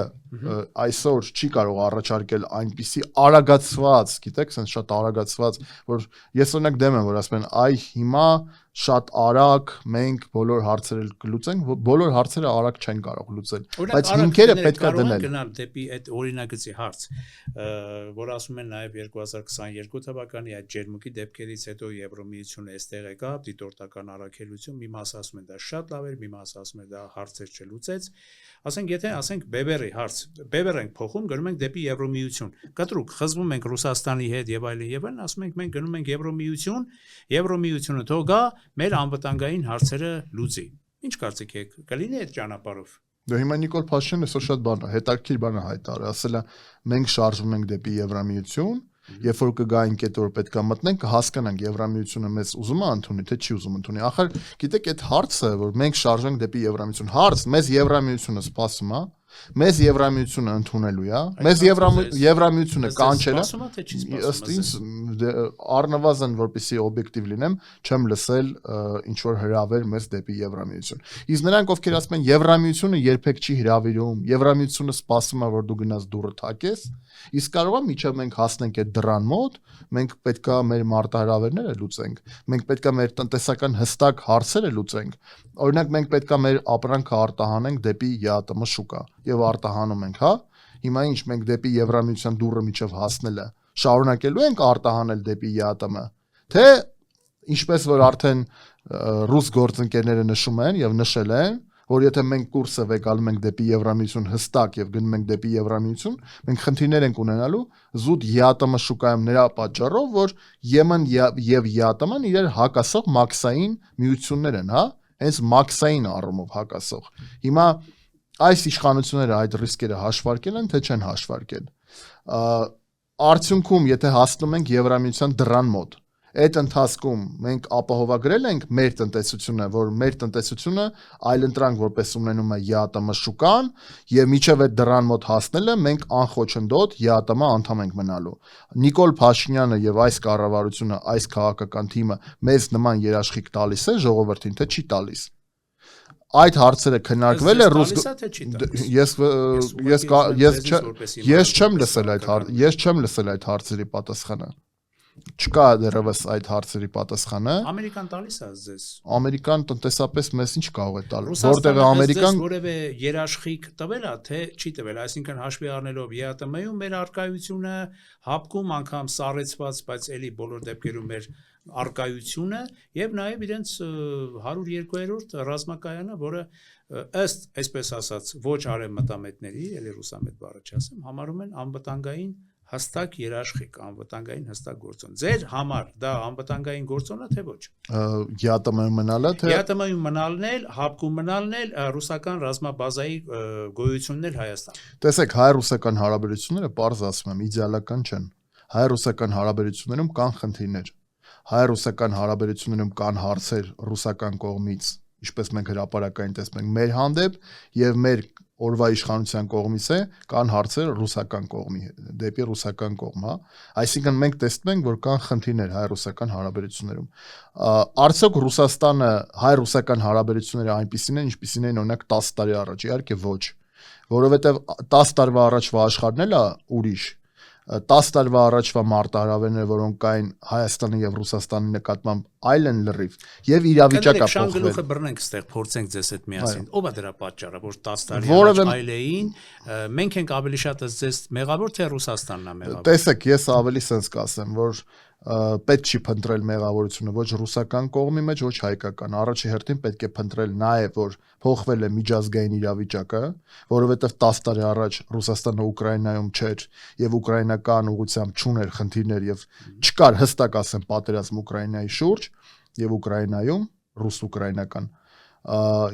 այսօր չի կարող առաջարկել այնպիսի արագացված, գիտեք, sense շատ արագացված, որ ես օրինակ դեմ եմ, որ ասում են, այ հիմա շատ արագ մենք բոլոր հարցերը կլուծենք, բոլոր հարցերը արագ չեն կարող լուծել, բայց հիմքերը պետք է դնել։ Գնալ դեպի այդ օրինագծի հարց, որ ասում են նաև 2022 թվականի այդ ջերմուկի դեպքերից հետո Եվրոմիությունը այստեղ եկավ, դիտորդական առաքելություն, մի մասը ասում են դա շատ լավ էր, մի մասը ասում են դա հարցեր չլուծեց, բայց ասենք եթե Բեբերի հարց, Բեբեր ենք փոխում, գնում ենք դեպի Եվրոմիություն։ Կտրուկ խզվում ենք Ռուսաստանի հետ եւ այլն, ասում ենք մենք գնում ենք Եվրոմիություն, Եվրոմիությունը թող գա, մեր անվտանգային հարցերը լուծի։ Ինչ կարծիք եք, կլինի այդ ճանապարհով։ Դե հիմա Նիկոլ Փաշինյանը այսօր շատ բան, հետաքրքիր բան է հայտարարել, ասել է մենք շարժվում ենք դեպի Եվրամիություն, երբ որ կգային կետը որ պետք է մտնենք, կհասկանանք Եվրամիությունը մեզ ուզում է ընդունի, թե չի ուզում ընդունի։ Ախր գիտեք այդ հարցը, որ մենք շարժենք դեպի Եվրամիություն, հարց, մեզ Եվրամիությունը սպասում է, մեզ Եվրամիությունը ընդունելու է, մեզ Եվրամիությունը կանչել է, ըստ ինձ առնվազն որպեսզի օբյեկտիվ լինեմ, չեմ լսել ինչ որ հրավեր մեզ դեպի Եվրամիություն։ Իսկ նրանք ովքեր ասում են Եվրամիությունը երբեք չի հրավիրում, Եվրամիությունը սպասում է որ դու գնաս դուռը թակես, իսկ կարող է միջև մենք հասնենք այդ դռան մոտ, մենք պետքա մեր մարտահրավերները լուծենք, մենք պետքա մեր տնտեսական հստակ հարցերը լուծենք։ Օրինակ մենք պետքա մեր ապրանքը արտահանենք դեպի ԵԱՏՄ շուկա եւ արտահանում ենք, հա։ Հիմա ինչ մենք դեպի Եվրամիության դուռը միջև հասնելը շարունակելու ենք արտահանել դեպի ԵԱՏՄ, թե ինչպես որ արդեն ռուս գործընկերները նշում են եւ նշել են, որ եթե մենք կուրսը վեկալում ենք դեպի Եվրամիություն հստակ եւ գնում ենք դեպի Եվրամիություն, մենք խնդիրներ ենք ունենալու զուտ ԵԱՏՄ շուկայում նրա պատճառով, որ Եմեն եւ ԵԱՏՄ-ն իրար հակասող մաքսային միություններ են, հա, հենց մաքսային առումով հակասող։ Հիմա այս իշխանությունները այդ ռիսկերը հաշվարկել են, թե չեն հաշվարկել։ Արդյունքում, եթե հասնում ենք Եվրամիության դռան մոտ, այդ ընթացքում մենք ապահովագրել ենք մեր տնտեսությունը, որ մեր տնտեսությունը այլընտրանք որպես ունենում է ԵԱՏՄ շուկան եւ միջև այդ դռան մոտ հասնելը մենք անխոչնդոտ ԵԱՏՄ անդամ ենք մնալու։ Նիկոլ Փաշինյանը եւ այս կառավարությունը, այս քաղաքական թիմը մեզ նման երաշխիք տալիս է ժողովրդին, թե չի տալիս։ Այդ հարցերը քննարկվել է ես չեմ լսել այդ հարցերի պատասխանը։ Չկա դեռևս այդ հարցերի պատասխանը։ Ամերիկան տալիս է ձեզ։ Ամերիկան տնտեսապես մեզ ինչ կարող է տալ։ Որտեղ Ամերիկան որևէ երաշխիք տվել է, թե չի տվել, այսինքն հաշվի առնելով ԵԱՏՄ-ում մեր արկայությունը, հապկում անգամ սառեցված, բայց էլի բոլոր դեպքերում մեր արկայությունը եւ նաեւ իրենց 102-րդ ռազմակայանը, որը ըստ այսպես ասած ոչ արևմտամետների, էլի ռուսամետ բառը չասեմ, համարում են անվտանգային հստակ երաշխիք, անվտանգային հստակ գործոն։ Ձեր համար դա անվտանգային գործոն է, թե ոչ։ ԵԱՏՄ-ում մնալը, թե ԵԱՏՄ-ում մնալն էլ, հապկում մնալն էլ, ռուսական ռազմաբազայի գոյությունն էլ Հայաստան։ Տեսեք, հայ-ռուսական հարաբերությունները պարզ ասում եմ, իդեալական չեն։ Հայ-ռուսական հարաբերություններում կան խնդիրներ։ Հայ-ռուսական հարաբերություններում կան հարցեր ռուսական կողմից, ինչպես մենք հրապարակային տեսնում ենք մեր հանդեպ եւ մեր օրվա իշխանության կողմից է, կան հարցեր ռուսական կողմի դեպի ռուսական կողմ, հա։ Այսինքն մենք տեսնում ենք, որ կան խնդիրներ հայ-ռուսական հարաբերություններում։ Արդյոք Ռուսաստանը հայ-ռուսական հարաբերությունները այնպիսին են, ինչպիսին են օրինակ 10 տարի առաջ, իհարկե ոչ, որովհետև 10 տարվա առաջվա աշխարհն էլ է ուրիշ։ 10 տարվա առաջվա մարտահրավերները, որոնք կային Հայաստանի եւ Ռուսաստանի նկատմամբ այլ են լրիվ եւ իրավիճակը փոխվել։ Շանգլուխը բռնենք այստեղ, փորձենք ձեզ հետ միասին։ Ո՞վ է դրա պատճառը, որ 10 տարի առաջ այլ էին, մենք ենք ավելի շատ ձեզ մեղավոր, թե Ռուսաստանն է մեղավոր։ Տեսեք, ես ավելի sense կասեմ, որ պետք չի փնտրել մեղավորությունը ոչ ռուսական կողմի մեջ, ոչ հայկական։ Առաջի հերթին պետք է փնտրել նաեւ, որ փոխվել է միջազգային իրավիճակը, որովհետեւ 10 տարի առաջ Ռուսաստանը Ուկրաինայում չէր եւ ուկրաինական ուղղությամբ չուներ խնդիրներ եւ չկար հստակ ասեմ պատերազմ Ուկրաինայի շուրջ եւ Ուկրաինայում ռուս-ուկրաինական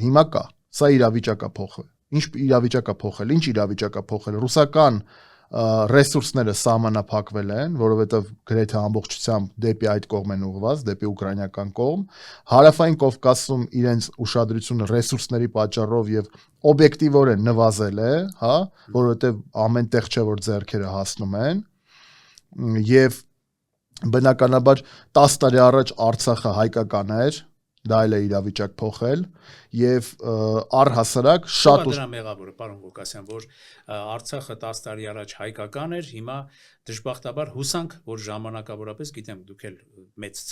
հիմա կա։ Սա իրավիճակը փոխվել։ Ինչ իրավիճակը փոխել, ինչ իրավիճակը փոխել։ Ռուսական ռեսուրսները սահմանափակվել են, որովհետև գրեթե ամբողջությամբ դեպի այդ կողմ են ուղղված, դեպի ուկրաինական կողմ։ Հարավային Կովկասում իրենց ուշադրությունը ռեսուրսների պատճառով եւ օբյեկտիվորեն նվազել է, հա, որովհետև ամեն տեղ չէ որ ձեռքերը հասնում են։ Եվ բնականաբար 10 տարի առաջ Արցախը հայկական էր, դա էլ է իրավիճակ փոխել եւ առհասարակ շատ դրա մեղավորը պարոն Ղուկասյան, որ Արցախը 10 տարի առաջ հայկական էր, հիմա դժբախտաբար հուսանք, որ ժամանակավորապես, գիտեմ, դուք էլ մեծ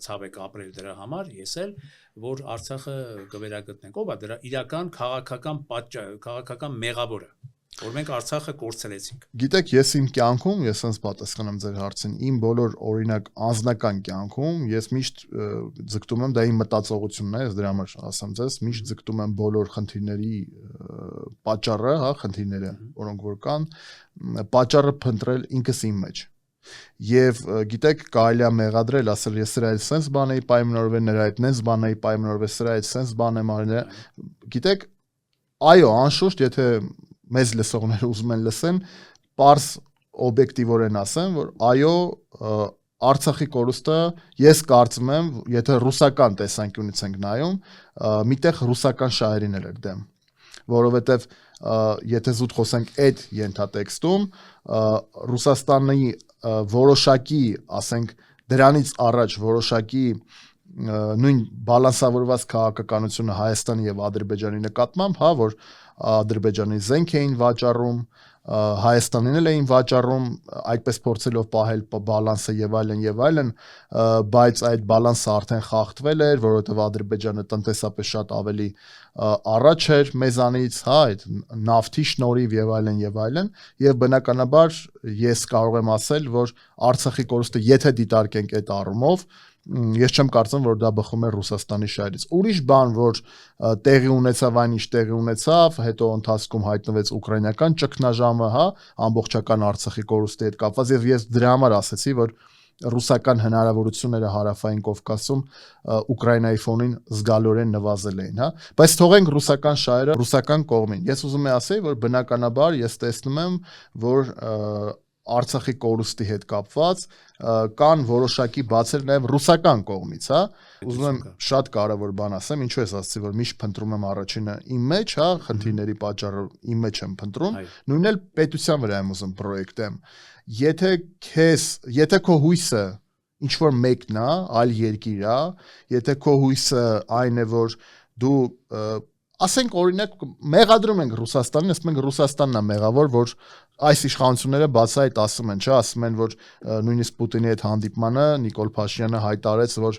ցավ եք ապրել դրա համար, ես էլ, որ Արցախը կվերագտնենք։ Ո՞վ է դրա իրական քաղաքական պատճառը, քաղաքական մեղավորը, որ մենք Արցախը կորցրեցինք։ Գիտեք, ես իմ կյանքում, ես sense պատասխանեմ ձեր հարցին, իմ բոլոր օրինակ անձնական կյանքում ես միշտ ձգտում եմ, դա իմ մտածողությունն է, ես դրա համար ասեմ ձեզ, միշտ ձգտում եմ բոլոր խնդիրների պատճառը, հա, խնդիրները, որոնք որ կան, պատճառը փնտրել ինքս իմ մեջ։ Եվ գիտեք, կարելի է մեղադրել, ասել ես սրա հետ sense բան էի պայմանավորվել, նրա հետ նենց բան էի պայմանավորվել, սրա հետ sense բան եմ արել։ Գիտեք, այո, անշուշտ, եթե մեծ լսողները ուզում են լսեն, պարզ օբյեկտիվորեն ասեմ, որ այո, Արցախի կորուստը ես կարծում եմ, եթե ռուսական տեսանկյունից ենք նայում, միտեղ ռուսական շահերին էլ դեմ, որովհետև եթե զուտ խոսենք այդ ենթատեքստում, Ռուսաստանի որոշակի, ասենք, դրանից առաջ որոշակի նույն բալանսավորված քաղաքականությունը Հայաստանի եւ Ադրբեջանի նկատմամբ, հա, որ Ադրբեջանի զենք էին վաճառում, Հայաստանին էլ էին վաճառում, այդպես փորձելով պահել բալանսը եւ այլն, բայց այդ բալանսը արդեն խախտվել էր, որովհետեւ Ադրբեջանը տնտեսապես շատ ավելի առաջ էր մեզանից, հա, այդ նավթի շնորհիվ եւ այլն, եւ բնականաբար ես կարող եմ ասել, որ Արցախի կորուստը եթե դիտարկենք այդ առումով, ես չեմ կարծում, որ դա բխում է Ռուսաստանի շահերից։ Ուրիշ բան, որ տեղի ունեցավ այն ինչ տեղի ունեցավ, հետո ընթացքում հայտնվեց ուկրաինական ճգնաժամը, հա, ամբողջական Արցախի կորուստի հետ կապված, եւ ես դրա համար ասացի, որ ռուսական հնարավորությունները Հարավային Կովկասում Ուկրաինայի ֆոնին զգալիորեն նվազել էին, հա, բայց թողենք ռուսական շահերը ռուսական կողմին։ Ես ուզում եմ ասել, որ բնականաբար ես տեսնում եմ, որ Արցախի կորուստի հետ կապված կան որոշակի բացեր նաև ռուսական կողմից, հա, ուզում եմ շատ կարևոր բան ասեմ, ինչու ես ասացի, որ միշտ փնտրում եմ առաջինը իմ մեջ, հա, խնդիրների պատճառը իմ մեջ եմ փնտրում, նույնն էլ պետության վրա եմ ուզում պրոյեկտեմ։ Եթե քո հույսը ինչ որ մեկն է, այլ երկիր է, եթե քո հույսը այն է, որ դու ասենք օրինակ մեղադրում ենք Ռուսաստանին, ասում ենք Ռուսաստանն է մեղավոր, որ այս իշխանությունները բացահայտ ասում են, չէ, ասում են, որ նույնիսկ Պուտինի հետ հանդիպմանը Նիկոլ Փաշինյանը հայտարարեց, որ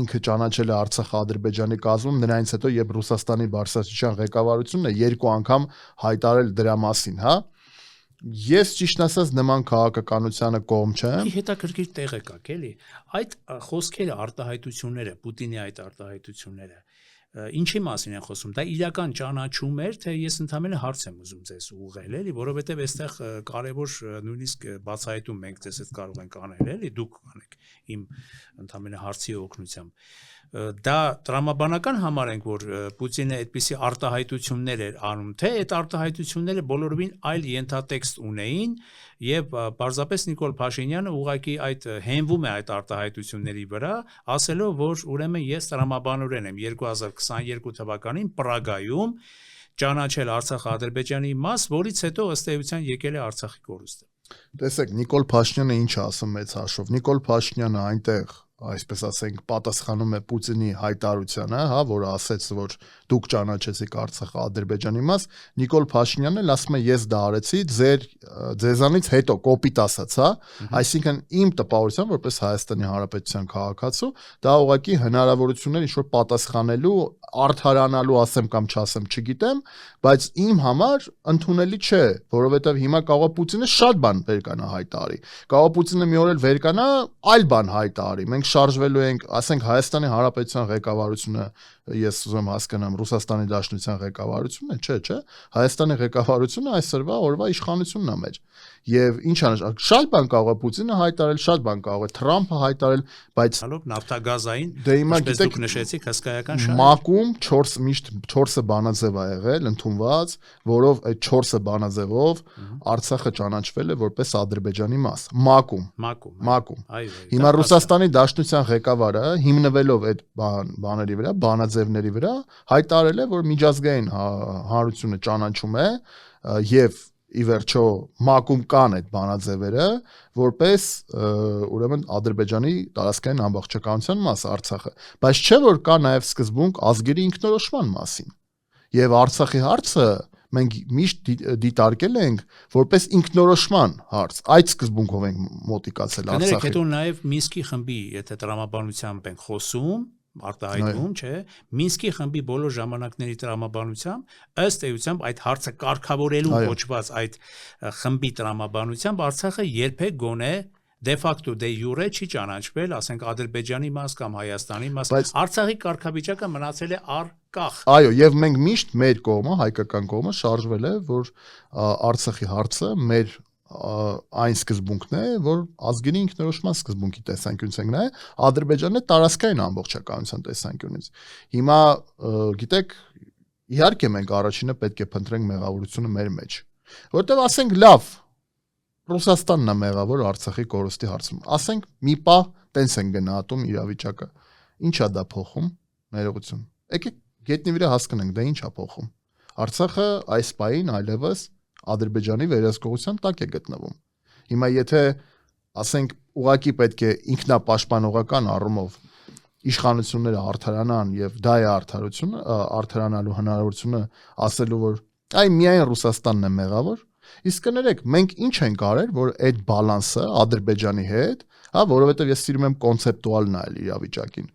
ինքը ճանաչել է Արցախը Ադրբեջանի կազմում, նրանից հետո երբ Ռուսաստանի բարձրաստիճան ղեկավարությունն է երկու անգամ հայտարարել դրա մասին, հա։ Ես ճիշտ ասած նման քաղաքականությանը կողմ չեմ։ Հետաքրքիր տեղ եկաք, էլի։ Այդ խոսքերը, արտահայտությունները, Պուտինի այդ արտահայտությունները ինչի մասին են խոսում, դա իրական ճանաչում էր, թե ես ընդհանրապես հարց եմ ուզում ձեզ ուղղել, էլի, որովհետև այստեղ կարևոր նույնիսկ բացահայտում մենք ձեզ հետ կարող ենք անել, էլի, դուք անեք իմ ընդհանրապես հարցի օգնությամբ։ Դա տրամաբանական համարենք, որ Պուտինը այդպիսի արտահայտություններ էր անում, թե այդ արտահայտությունները բոլորովին այլ ենթատեքստ ունեին, եւ պարզապես Նիկոլ Փաշինյանը ուղղակի այդ հենվում է այդ արտահայտությունների վրա, ասելով, որ ուրեմն ես տրամաբանորեն եմ 2022 թվականին Պրագայում ճանաչել Արցախը Ադրբեջանի մաս, որից հետո ըստ էության եկել է Արցախի կորուստը։ Տեսեք, Նիկոլ Փաշինյանը ինչ ասում մեծ հաշվով։ Նիկոլ Փաշինյանը այնտեղ, այսպես ասենք, պատասխանում է Պուտինի հայտարարությանը, հա, որը ասեց, որ դուք ճանաչեցիք Արցախը Ադրբեջանի մաս, Նիկոլ Փաշինյանն էլ ասում է, ես դա արեցի ձեզանից հետո, կոպիտ ասած, հա, այսինքն իմ տպավորությամբ, որպես Հայաստանի Հանրապետության քաղաքացու, դա ուղղակի հնարավորություններ ինչ-որ պատասխանելու, արդարանալու ասեմ կամ չասեմ, չգիտեմ, բայց իմ համար ընդունելի չէ, որովհետև հիմա կարող է Պուտինը շատ բան վերկանա հայտարարի։ Կարող է Պուտինը մի օր էլ վերկանա այլ բան հայտարարի։ Մենք շարժվելու ենք, ասենք Հայաստանի Հանրապետության ղեկավարությունը, ես ուզում հասկանամ Ռուսաստանի Դաշնության ղեկավարությունը, չէ, Հայաստանի ղեկավարությունը այսօրվա օրվա իշխանությունն է մեր։ Եվ ինչ անշ, շատ բան կարող է Պուտինը հայտարարել, շատ բան կարող է Թրամփը հայտարարել, բայց նավթագազային, ինչպես դուք նշեցիք, հսկայական շահ։ ՄԱԿ-ում 4 բանաձև ա եղել ընդունված, որով այդ 4 բանաձևով Արցախը ճանաչվել է որպես Ադրբեջանի մաս։ ՄԱԿ-ում։ Հիմա Ռուսաստանի Դաշնության ղեկավարը հիմնվելով այդ բաների վրա, բանաձևների վրա, հայտարարել է, որ միջազգային հանրությունը ճանաչում է եւ ի վերջո ՄԱԿ-ում կան այդ բանաձևերը, որպես ուրեմն Ադրբեջանի տարածքային ամբողջականության մաս Արցախը, բայց չէ որ կա նաև սկզբունք ազգերի ինքնորոշման մասին։ Եվ Արցախի հարցը մենք միշտ դիտարկել ենք որպես ինքնորոշման հարց։ Այդ սկզբունքով ենք մոտիկացել Արցախին։ Կներեք, հետո նաև Մինսկի խմբի, եթե տրամաբանությամբ ենք խոսում, արտահայտվում, չէ, Մինսկի խմբի բոլոր ժամանակների տրամաբանությամբ ըստ էությամբ այդ հարցը կարգավորելու կոչված այդ խմբի տրամաբանությամբ Արցախը երբեք գոնե դե ֆակտո դե յուրե չի ճանաչվել, ասենք Ադրբեջանի մաս կամ Հայաստանի մաս, Արցախի կարգավիճակը մնացել է կախ։ Այո, եւ մենք միշտ մեր կողմը, հայկական կողմը շարժվել է, որ Արցախի հարցը մեր այն սկզբունքն է, որ ազգերի ինքնորոշման սկզբունքի տեսանկյունից ենք նայ, Ադրբեջանը տարածքային ամբողջականության տեսանկյունից։ Հիմա գիտեք, իհարկե մենք առաջինը պետք է փնտրենք մեղավորությունը մեր մեջ, որտեղ ասենք լավ, Ռուսաստանն է մեղավոր Արցախի կորստի հարցում։ Ասենք մի պահ տենց են գնահատում իրավիճակը։ Ինչա դա փոխում, ներողություն։ Եկեք գետնի վրա հասկանանք, դա ինչա փոխում։ Արցախը այս պահին այլևս Ադրբեջանի վերահսկողության տակ է գտնվում։ Հիմա եթե ասենք ուղղակի պետք է ինքնապաշտպանողական առումով իշխանությունները արդարանան եւ դա է արդարանալու հնարավորությունը ասելու որ այ միայն Ռուսաստանն է մեղավոր, իսկ կներեք մենք ինչ ենք արել որ այդ բալանսը Ադրբեջանի հետ, հա, որովհետեւ ես սիրում եմ կոնցեպտուալ նայել իրավիճակին,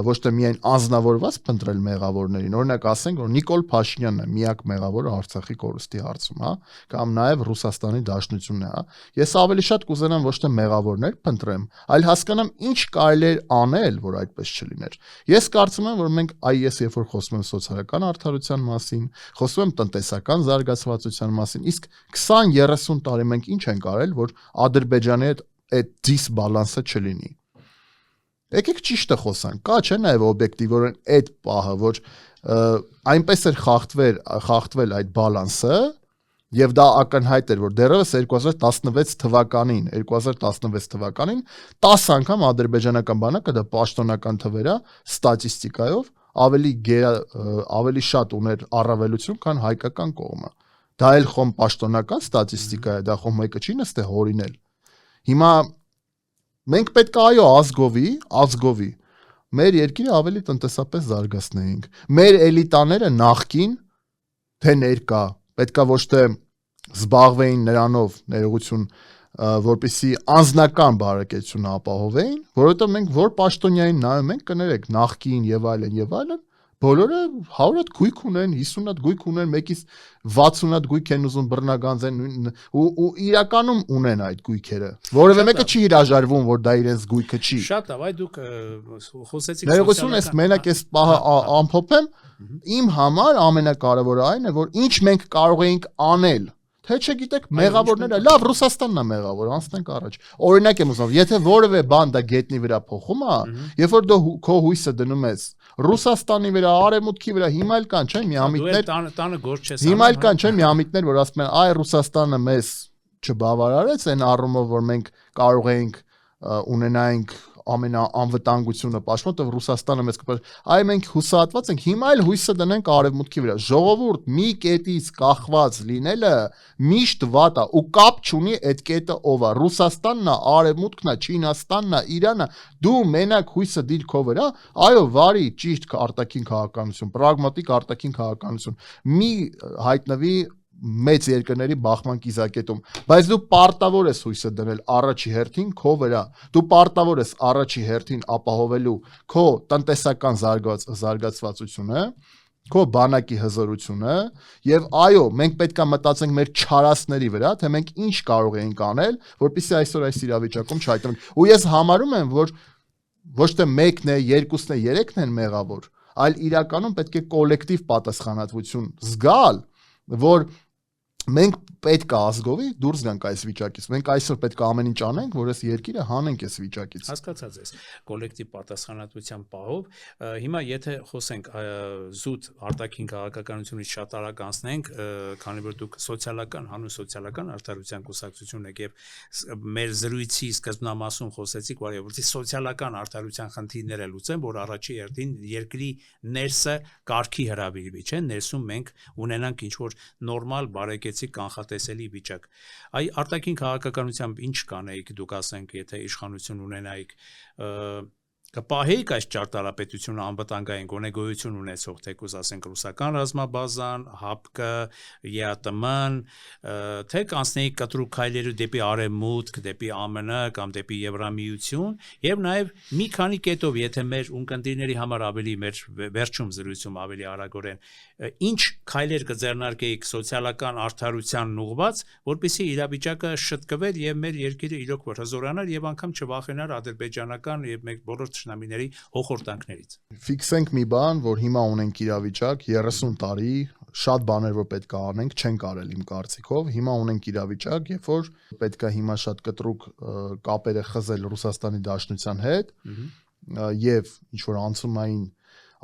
ոչ թե միայն անձնավորված փնտրել մեղավորներին, օրինակ ասենք որ Նիկոլ Փաշինյանն է միակ մեղավորը Արցախի կորստի հարցում, հա, կամ նաեւ Ռուսաստանի Դաշնությունն է, հա։ Ես ավելի շատ կուզենամ ոչ թե մեղավորներ փնտրեմ, այլ հասկանամ ինչ կարելի է անել, որ այդպես չլիներ։ Ես կարծում եմ, որ մենք այս երբ որ խոսում ենք սոցիալական արդարության մասին, խոսում եմ տնտեսական զարգացվածության մասին, իսկ 20-30 տարի մենք ինչ ենք արել, որ Ադրբեջանի հետ այդ դիսբալանսը չլինի։ Եկեք ճիշտը խոսանք, կա չէ նաև օբյեկտիվորեն այդ պահը, որ այնպես էր խախտվել այդ բալանսը, եւ դա ակնհայտ էր, որ դեռևս 2016 թվականին 10 անգամ ադրբեջանական բանակը դա պաշտոնական թվերա ստատիստիկայով ավելի շատ ուներ առավելություն, քան հայկական կողմը։ Դա էլ խոմ պաշտոնական ստատիստիկա է, դա խոմ մեկը չի նստե հորինել։ Հիմա մենք պետք է այո ազգովի մեր երկիրը ավելի տնտեսապես զարգացնեինք։ Մեր էլիտաները նախքին թե ներկա պետքա ոչ թե զբաղվեին նրանով ներողություն, որպեսի անձնական բարեկեցությունը ապահովեին, որովհետև մենք որ պաշտոնյային նայում ենք, կներեք նախքին եւ այլն, բոլորը 100 հատ գույք ունեն, 50 հատ գույք ունեն, մեկից 60 հատ գույք են ուզում բռնագանձեն ու իրականում ունեն այդ գույքերը։ Որևէ մեկը չի հրաժարվում, որ դա իրենց գույքը չի։ Շատ լավ, այ դուք խոսեցիք ներողություն, ես մենակ այս պահը ամփոփեմ, իմ համար ամենակարևորը այն է, որ ինչ մենք կարող էինք անել, թե չգիտեք, մեղավորները, լավ, Ռուսաստանն է մեղավոր, անցնենք առաջ։ Օրինակ եմ ուզում, եթե որևէ բան դա գետնի վրա փոխում է, երբ որ դու քո հույսը դնում ես Ռուսաստանի վրա, Արևմուտքի վրա, հիմա էլ կան, չէ՞, միամիտներ, տանը գործ չես հիմա էլ կան, չէ՞, միամիտներ, որ ասում են, այ Ռուսաստանը մեզ չբավարարեց այն առումով, որ մենք կարող էինք ունենայինք ամենաանվտանգությունը պաշտպանող Ռուսաստանը մեզ կպաշտպանի։ Այ մենք հուսահատված ենք, հիմա էլ հույսը դնենք Արևմուտքի վրա։ Ժողովուրդ մի կետից կախված լինելը միշտ վատ է ու կապ չունի այդ կետը ով է։ Ռուսաստանն է, Արևմուտքն է, Չինաստանն է, Իրանը, դու մենակ հույսը դիր քո վրա, այո, վարի ճիշտ արտաքին քաղաքականություն, պրագմատիկ արտաքին քաղաքականություն։ Մի հայտնվի մեծ երկրների բախման կիզակետում, բայց դու պարտավոր ես հույսը դնել առաջի հերթին քո վրա, դու պարտավոր ես առաջի հերթին ապահովելու քո տնտեսական զարգացվածությունը, քո բանակի հզորությունը եւ այո, մենք պետքա մտածենք մեր չարասների վրա, թե մենք ինչ կարող ենք անել, որպեսզի այսօր այս իրավիճակում չհայտնվենք։ Ու ես համարում եմ, որ ոչ թե մեկն է, երկուսն է, երեքն են մեղավոր, այլ իրականում պետք է կոլեկտիվ պատասխանատվություն զգալ, որ մենք պետք է ազգովի դուրս գանք այս վիճակից։ Մենք այսօր պետք է ամեն ինչ անենք, որ այս երկիրը հանենք այս վիճակից։ Հասկացած ես, կոլեկտիվ պատասխանատվության պահով, հիմա եթե խոսենք զուտ արտաքին քաղաքականությունից շատ արագ անցնենք, քանի որ դուք հանուն սոցիալական արդարության կուսակցություն եք եւ մեր զրույցի սկզբնամասում խոսեցիք, որ սոցիալական արդարության խնդիրները լուծեն, որ առաջի հերթին երկրի ներսը կարգի հրավիրվի, չէ՞, ներսում մենք ունենանք ինչ-որ նորմալ բարեկեցիկ կանխատեսելի վիճակ։ Այ արտաքին քաղաքականությամբ ինչ կանեիք դուք ասենք, եթե իշխանություն ունենայիք, կպահեիք այս ճարտարապետությունը անվտանգային գոնե գոյություն ունեցող, թեկուզ ասենք ռուսական ռազմաբազան, ՀԱՊԿ, ԵԱՏՄ-ն, թե կանցնեիք կտրուկ քայլերով դեպի արևմուտք, դեպի ԱՄՆ կամ դեպի Եվրամիություն, եւ նաեւ մի քանի կետով, եթե մեր ունկնդիրների համար ավելի մեր վերջում զրույցում ավելի արագորեն, ինչ քայլեր կձեռնարկեիք սոցիալական արդարության ուղղված, որպեսզի իրավիճակը շտկվեր եւ մեր երկիրը իրոք որ հզորանար եւ անգամ չվախենար ադրբեջանական եւ մենք բոլոր թշնամիների հոխորտանքներից։ Ֆիքսենք մի բան, որ հիմա ունենք իրավիճակ 30 տարի շատ բաներ որ պետք է անենք, չենք արել իմ կարծիքով։ Հիմա ունենք իրավիճակ, երբ որ պետք է հիմա շատ կտրուկ կապերը խզել Ռուսաստանի Դաշնության հետ եւ ինչ որ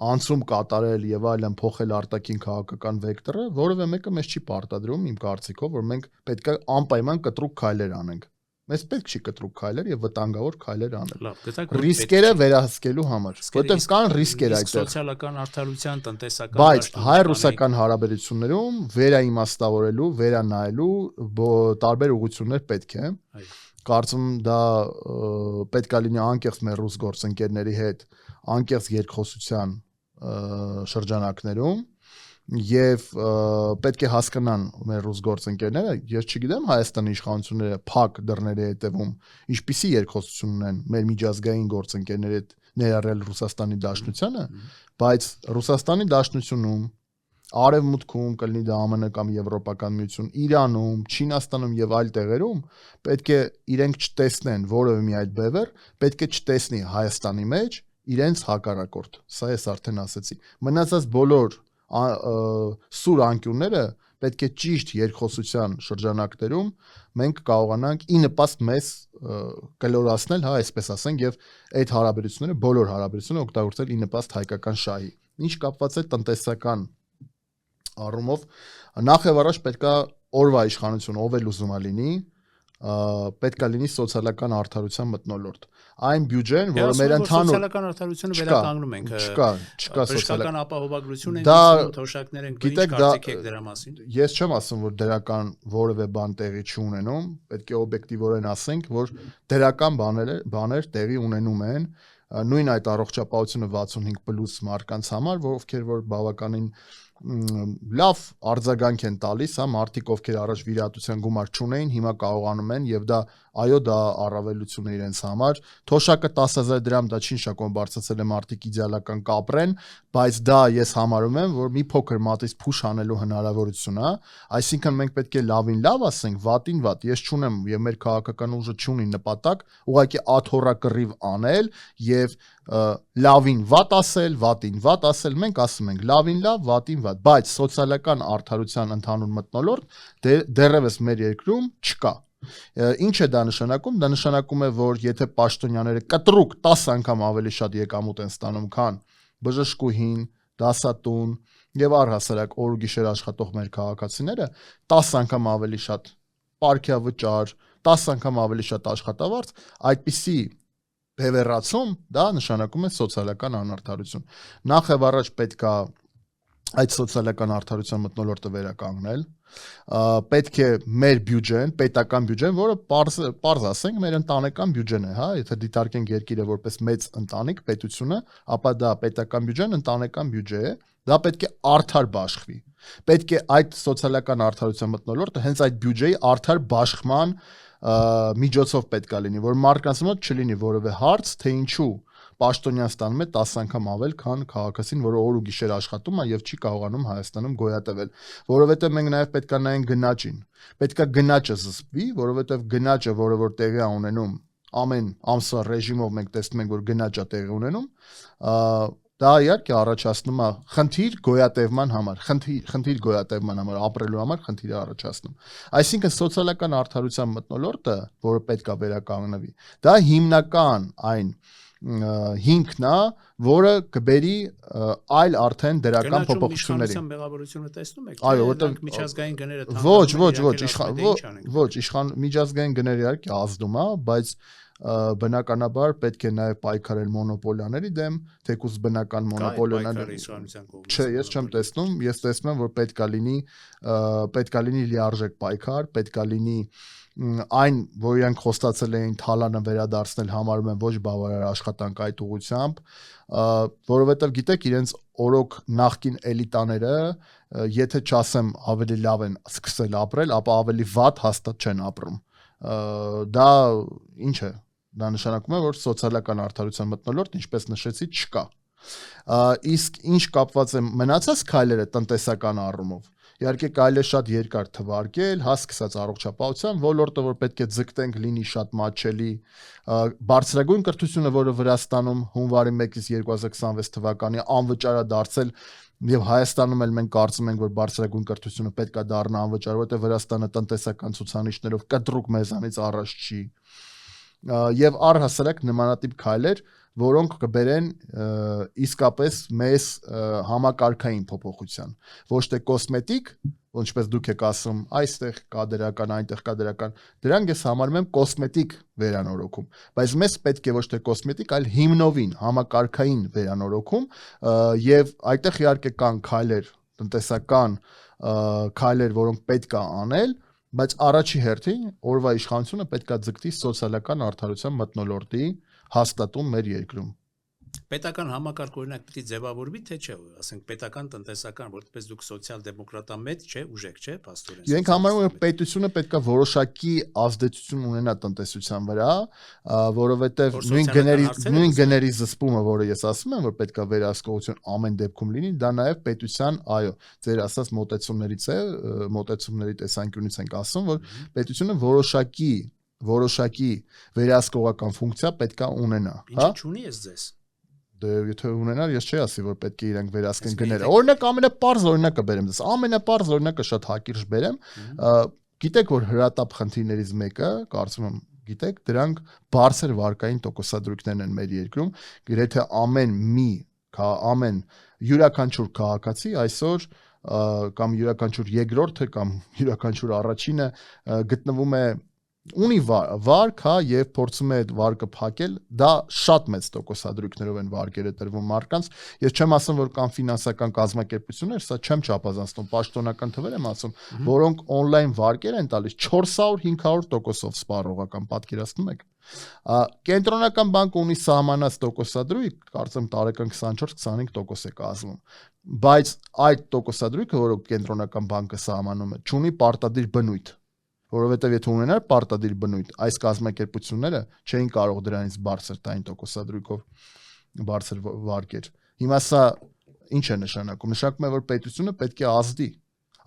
անցում կատարել եւ այլն փոխել արտաքին քաղաքական վեկտորը, որովե մեկը մեզ չի պարտադրում իմ կարծիքով, որ մենք պետք է անպայման կտրուկ քայլեր անենք։ Մեզ պետք չի կտրուկ քայլեր եւ վտանգավոր քայլեր անել։ Ռիսկերը վերահսկելու համար, որտեղ կան ռիսկեր այդտեղ։ Սոցիալական արդարության, տնտեսական, բայց հայ-ռուսական հարաբերություններում վերաիմաստավորելու, վերանայելու տարբեր ուղղություններ պետք է։ Կարծում դա պետք է լինի անկեղծ մեր ռուս գործընկերների հետ, անկեղծ երկխոսության շրջանակներում եւ պետք է հասկանան մեր ռուս գործընկերները, ես չգիտեմ Հայաստանի իշխանությունները փակ դռների հետևում ինչպիսի երկխոսություն ունեն մեր միջազգային գործընկերների հետ ներառյալ Ռուսաստանի Դաշնությանը, բայց Ռուսաստանի Դաշնությունում Արևմուտքում կլինի դա ԱՄՆ կամ Եվրոպական միություն, Իրանում, Չինաստանում եւ այլ տեղերում պետք է իրենք չտեսնեն որևէ մի այդ բևեռ, պետք է չտեսնի Հայաստանի մեջ իրենց հակառակորդ։ Սա ես արդեն ասացի։ Մնացած բոլոր սուր անկյունները պետք է ճիշտ երկխոսության շրջանակներում մենք կարողանանք ի նպաստ մեզ կլորացնել, հա, այսպես ասենք, եւ այդ հարաբերությունները, բոլոր հարաբերությունները օգտագործել ի նպաստ հայկական շահի։ Ինչ կապված է տնտեսական առումով, նախ եւ առաջ պետքա օրվա իշխանություն ով էլ ուզում է լինի, պետքա լինի սոցիալական արդարության մթնոլորտ։ Այն բյուջեն, որը մեր ընդհանուր սոցիալական արդարությունը վերականգնում ենք։ Չկա սոցիալական ապահովագրություն են դասում, թոշակներ են, ինչ կարծիք եք դրա մասին։ Ես չեմ ասում, որ դրական որևէ բան տեղի չունենում, պետք է օբյեկտիվորեն ասենք, որ դրական բաներ տեղի ունենում են, նույն այդ առողջապահությունը 65+ մարկանց համար, ովքեր որ բավականին լավ արձագանք են տալիս, հա, մարդիկ ովքեր առաջ վիրահատության գումար չունեին, հիմա կարողանում են եւ դա այո, դա առավելություն է իրենց համար։ Թոշակը 10,000 դրամ դա չի նշանակում բարձրացել է մարդիկ իդեալական կապրեն, բայց դա ես համարում եմ, որ մի փոքր մատից փուշ անելու հնարավորություն է, այսինքն մենք պետք է լավին լավ ասենք, վատին վատ։ Ես չունեմ եւ մեր քաղաքական ուժը չունի նպատակ ուղղակի աթոռակռիվ անել եւ լավին վատ ասել, վատին վատ ասել, մենք ասում ենք լավին լավ, վատին վատ, բայց սոցիալական արդարության ընդհանուր մթնոլորտ դեռևս մեր երկրում չկա։ Ինչ է դա նշանակում։ Դա նշանակում է, որ եթե պաշտոնյաները կտրուկ 10 անգամ ավելի շատ եկամուտ են ստանում, քան բժշկուհին, դասատուն եւ առհասարակ օր ու գիշեր աշխատող մեր քաղաքացիները, 10 անգամ ավելի շատ պարգևավճար, 10 անգամ ավելի շատ աշխատավարձ, այդպիսի բևեռացում դա նշանակում է սոցիալական անարդարություն։ Նախ եւ առաջ պետք է այդ սոցիալական արդարության մթնոլորտը վերականգնել, պետք է մեր բյուջեն, պետական բյուջեն, որը պարզ ասենք, մեր ընտանեկան բյուջեն է, հա, եթե դիտարկենք երկիրը որպես մեծ ընտանիք, պետությունը, ապա դա պետական բյուջեն, ընտանեկան բյուջե է, դա պետք է արդար բաշխվի։ Պետք է այդ սոցիալական արդարության մթնոլորտը հենց այդ բյուջեի արդար բաշխման միջոցով պետք է լինի, որ մարդկանց մոտ չլինի որևէ հարց, թե ինչու պաշտոնյան ստանում է 10 անգամ ավել, քան քաղաքացին, որը օր ու գիշեր աշխատում է եւ չի կարողանում Հայաստանում գոյատևել, որովհետեւ մենք նաեւ պետք է նայենք գնաճին։ Պետք է գնաճը զսպվի, որովհետեւ գնաճը, որը որ տեղի է ունենում, ամեն ամսվա ռեժիմով մենք տեսնում ենք, որ գնաճ է տեղի ունենում, դա իհարկե առաջացնում է խնդիր գոյատևման համար, խնդիր գոյատևման համար, ապրելու համար խնդիր է առաջացնում։ Այսինքն սոցիալական արդարության մթնոլորտը, որը պետք է վերականգնվի, դա հիմնական այն հիմքն է, որը կբերի այլ արդեն դրական փոփոխությունների։ Իշխանության մեղավորությունը տեսնում եք, այո, որտեղ միջազգային գները ոչ, միջազգային գները իհարկե ազդում է, բայց բնականաբար պետք է նաև պայքարել մոնոպոլիաների դեմ, թեկուզ բնական մոնոպոլիաները։ Չէ, ես չեմ տեսնում, ես տեսնում եմ, որ պետք է լինի լիարժեք պայքար, պետք է լինի այն, որ իրենք խոստացել էին թալանը վերադարձնել, համարում են ոչ բավարար աշխատանք այդ ուղղությամբ, որովհետև գիտեք, իրենց օրոք նախկին էլիտաները, եթե չասեմ ավելի լավ են սկսել ապրել, ապա ավելի վատ հաստատ չեն ապրում։ Դա ինչ է։ Դա նշանակում է, որ սոցիալական արդարության մթնոլորտ, ինչպես նշեցի, չկա։ Իսկ ինչ կապված է մնացած քայլերը տնտեսական առումով, իհարկե կարելի է շատ երկար թվարկել, հասկացած առողջապահության ոլորտը, որ պետք է ձգտենք լինի շատ մատչելի, բարձրագույն կրթությունը, որը Վրաստանում հունվարի 1-ից 2026 թվականի անվճար է դարձել, եւ Հայաստանում էլ մենք կարծում ենք, որ բարձրագույն կրթությունը պետք է դառնա անվճար, որտեղ Վրաստանը տնտեսական ցուցանիշներով կտրուկ մեզանից առաջ չի։ Եվ առհասարակ նմանատիպ քայլեր, որոնք կբերեն իսկապես մեզ համակարգային փոփոխության, ոչ թե կոսմետիկ, ինչպես դուք եք ասում, այստեղ կա դրական, այնտեղ կա դրական, դրանք ես համարում եմ կոսմետիկ վերանորոգում, բայց մեզ պետք է ոչ թե կոսմետիկ, այլ հիմնովին համակարգային վերանորոգում, եւ այդտեղ իհարկե կան քայլեր, տնտեսական քայլեր, որոնք պետք է անել, բայց առաջի հերթին օրվա իշխանությունը պետք է ձգտի սոցիալական արդարության մթնոլորտի հաստատում մեր երկրում։ Պետական համակարգ օրինակ պետք է ձևավորվի, թե չէ, ասենք պետական տնտեսական, որտեղ դուք սոցիալ-դեմոկրատամետ չէ, ուժեք չէ, փաստորեն։ Մենք համարում ենք պետությունը պետք է որոշակի ազդեցություն ունենա տնտեսության վրա, որովհետև նույն գների զսպումը, որը ես ասում եմ, որ պետք է վերահսկողություն ամեն դեպքում լինի, դա նաև պետության, այո, ձեր ասած մոտեցումներից է, մոտեցումների տեսանկյունից ենք ասում, որ պետությունը որոշակի վերահսկողական ֆունկցիա պետք է ունենա, հա։ Ինչ ունի ես ձեզ։ Դե եթե ունենար, ես չի ասի, որ պետք է իրենք վերահսկեն գները։ Օրինակ ամենապարզ օրինակը բերեմ դες։ Ամենապարզ օրինակը շատ հակիրճ բերեմ։ Գիտեք, որ հրատապ խնդիրներից մեկը, կարծում եմ, գիտեք, դրանք բարձր վարկային տոկոսադրույքներն են մեր երկրում, գրեթե ամեն յուրաքանչյուր քաղաքացի այսօր կամ յուրաքանչյուր երկրորդը կամ յուրաքանչյուր առաջինը գտնվում է ունի վարկ, հա, եւ փորձում է այդ վարկը փակել, դա շատ մեծ տոկոսադրույքներով են վարկերը տրվում մարդկանց։ Ես չեմ ասում, որ կան ֆինանսական կազմակերպություններ, սա չեմ չափազանցնում, պաշտոնական թվեր եմ ասում, որոնք on-line վարկեր են տալիս 400-500% սպառողական, պատկերացնում եք։ Կենտրոնական բանկը ունի սահմանած տոկոսադրույք, կարծեմ տարեկան 24-25% է կազմում, բայց այդ տոկոսադրույքը, որը կենտրոնական բանկը սահմանում է, չունի պարտադիր բնույթ, որովհետև եթե ունենար պարտադիր բնույթ, այս կազմակերպությունները չէին կարող դրանից բարձր տային տոկոսադրույքով բարձր վարկեր։ Հիմա սա ինչ է նշանակում։ Նշանակում է, որ պետությունը պետք է ազդի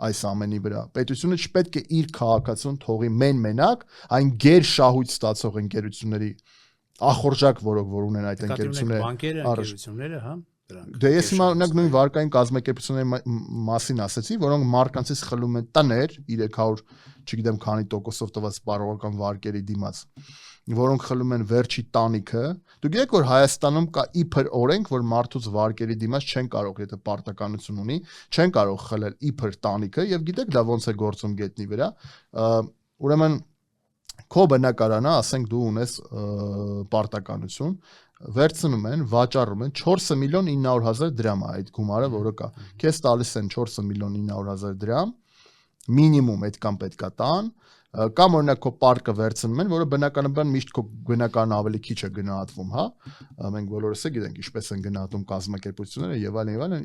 այս ամենի վրա։ Պետությունը չպետք է իր քաղաքացուն թողի մենակ այն գերշահույթ ստացող ընկերությունների ախորժակ, որոնք որ ունեն այդ ընկերությունները, բանկերը, ընկերությունները, հա։ Դե ես հիմա օրինակ նույն վարկային կազմակերպությունների մասին ասեցի, որոնք մարկանցից խլում են տներ 300, չգիտեմ քանի տոկոսով տված սպառողական վարկերի դիմաց, որոնք խլում են վերջի տանիքը։ Դուք գիտեք, որ Հայաստանում կա իբր օրենք, որ մարդուց վարկերի դիմաց չեն կարող, եթե պարտականություն ունի, չեն կարող խլել իբր տանիքը, եւ գիտեք դա ոնց է գործում գետնի վրա։ Ուրեմն քո բնակարանը, ասենք դու ունես պարտականություն, վերցնում են, վաճառում են 4 միլիոն 900 000 դրամ է այդ գումարը, որը կա։ Քեզ տալիս են 4 միլիոն 900 000 դրամ, մինիմում այդքան պետքա տան, կամ օրինակ քո պարկը վերցնում են, որը բնականաբար միշտ քո բնակարանը ավելի քիչ է գնահատվում, հա։ Մենք բոլորս է գիտենք ինչպես են գնահատում կազմակերպությունները եւ այլն,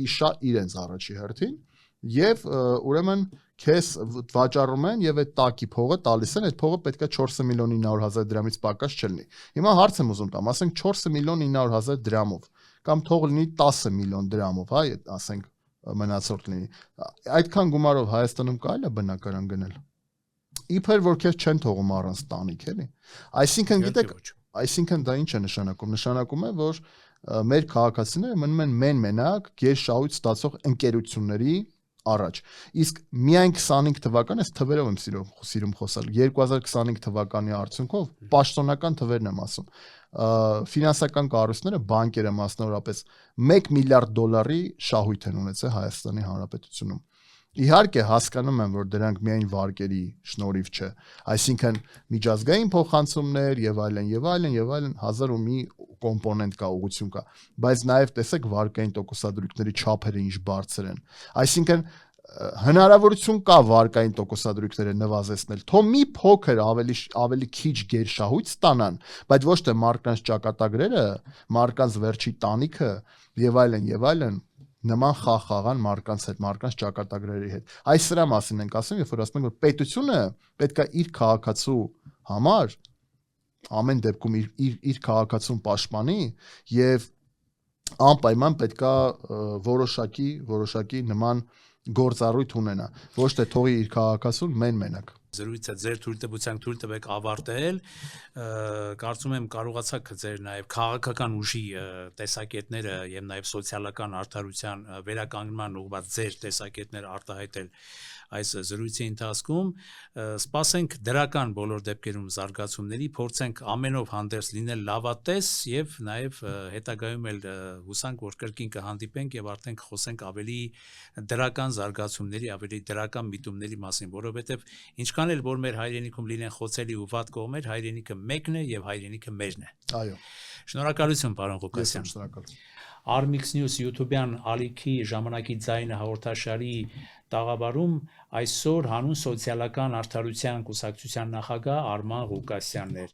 իշա իրենց առաջի հերթին, եւ ուրեմն քեզ վաճառում են եւ այդ տակի փողը տալիս են, այդ փողը պետքա 4 միլիոն 900 000 դրամից պակաս չլինի։ Հիմա հարց եմ ուզում տամ, ասենք 4 միլիոն 900 000 դրամով կամ թող լինի 10 միլիոն դրամով, հա, ասենք մնացորդ լինի։ Այդքան գումարով Հայաստանում կարելի է բնակարան գնել։ Իբր որ քեզ չեն թողում առանց տանիք, էլի։ Այսինքն գիտեք, այսինքն դա ինչ է նշանակում։ Նշանակում է, որ մեր քաղաքացիները մնում են մենակ գերշահույթ ստացող ընկերությունների առաջ։ Իսկ միայն 25 թվական, այս թվերով եմ սիրում խոսալ, 2025 թվականի արդյունքով պաշտոնական թվերն եմ ասում, ֆինանսական կառույցները, բանկերը մասնավորապես 1 միլիարդ դոլարի շահույթ են ունեցել Հայաստանի Հանրապետությունում։ Իհարկե հասկանում եմ, որ դրանք միայն վարկերի շնորհիվ չէ, այսինքն միջազգային փոխանցումներ եւ այլն, հազար ու մի կոմպոնենտ կա, ուղղություն կա, բայց նաեւ տեսեք վարկային տոկոսադրույքների չափերը ինչ բարձր են։ Այսինքն հնարավորություն կա վարկային տոկոսադրույքները նվազեցնել, թող մի փոքր ավելի քիչ գերշահույթ ստանան, բայց ոչ թե մարկանց ճակատագրերը, մարկանց վերջի տանիքը եւ այլն նման խաղան մարկանց հետ, մարկանց ճակատագրերի հետ։ Այս սրա մասին ենք ասում, երբ որ ասում ենք, որ պետությունը պետք է իր քաղաքացու համար ամեն դեպքում իր քաղաքացուն պաշտպանի եւ անպայման պետքա որոշակի նման գործառույթ ունենա, ոչ թե թողի իր քաղաքացուն մենակ։ Զրույցը ձեր թույլտվությամբ թույլ տվեք ավարտել, կարծում եմ կարողացաք ձեր նաև քաղաքական ուժի տեսակետները եւ նաև սոցիալական արդարության վերականգնման ուղղված ձեր տեսակետները արտահայտել այս զրույցի ընթացքում, սպասենք դրական բոլոր դեպքերում զարգացումների, փորձենք ամենով հանդերձ լինել լավատես եւ նաև հետագայում էլ հուսանք, որ կրկին կհանդիպենք եւ արդեն կխոսենք ավելի դրական զարգացումների, ավելի դրական միտումների մասին, որովհետեւ ինչքան էլ որ մեր հայրենիքում լինեն խոցելի ու վատ կողմեր, հայրենիքը մեկն է եւ հայրենիքը մերն է։ Այո։ Շնորհակալություն, պարոն Ղուկասյան։ Շնորհակալ։ Armix News YouTube-յան ալիքի ժամանակի ձայնը հաղորդաշարի տաղավարում այսօր հանուն սոցիալական արդարության կուսակցության նախագահ Արման Ղուկասյանն էր։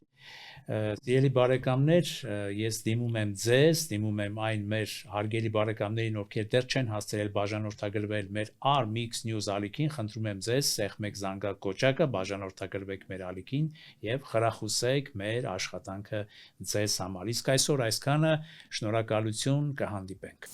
Սիրելի բարեկամներ, ես դիմում եմ ձեզ, դիմում եմ այն մեր հարգելի բարեկամներին, ովքեր դեռ չեն հասցրել բաժանորդագրվել մեր Armix News ալիքին, խնդրում եմ ձեզ, սեղմեք զանգակոճակը, բաժանորդագրվեք մեր ալիքին եւ խրախուսեք մեր աշխատանքը ձեզ համար։ Իսկ այսօր այսքանը, շնորհակալություն, կհանդիպենք։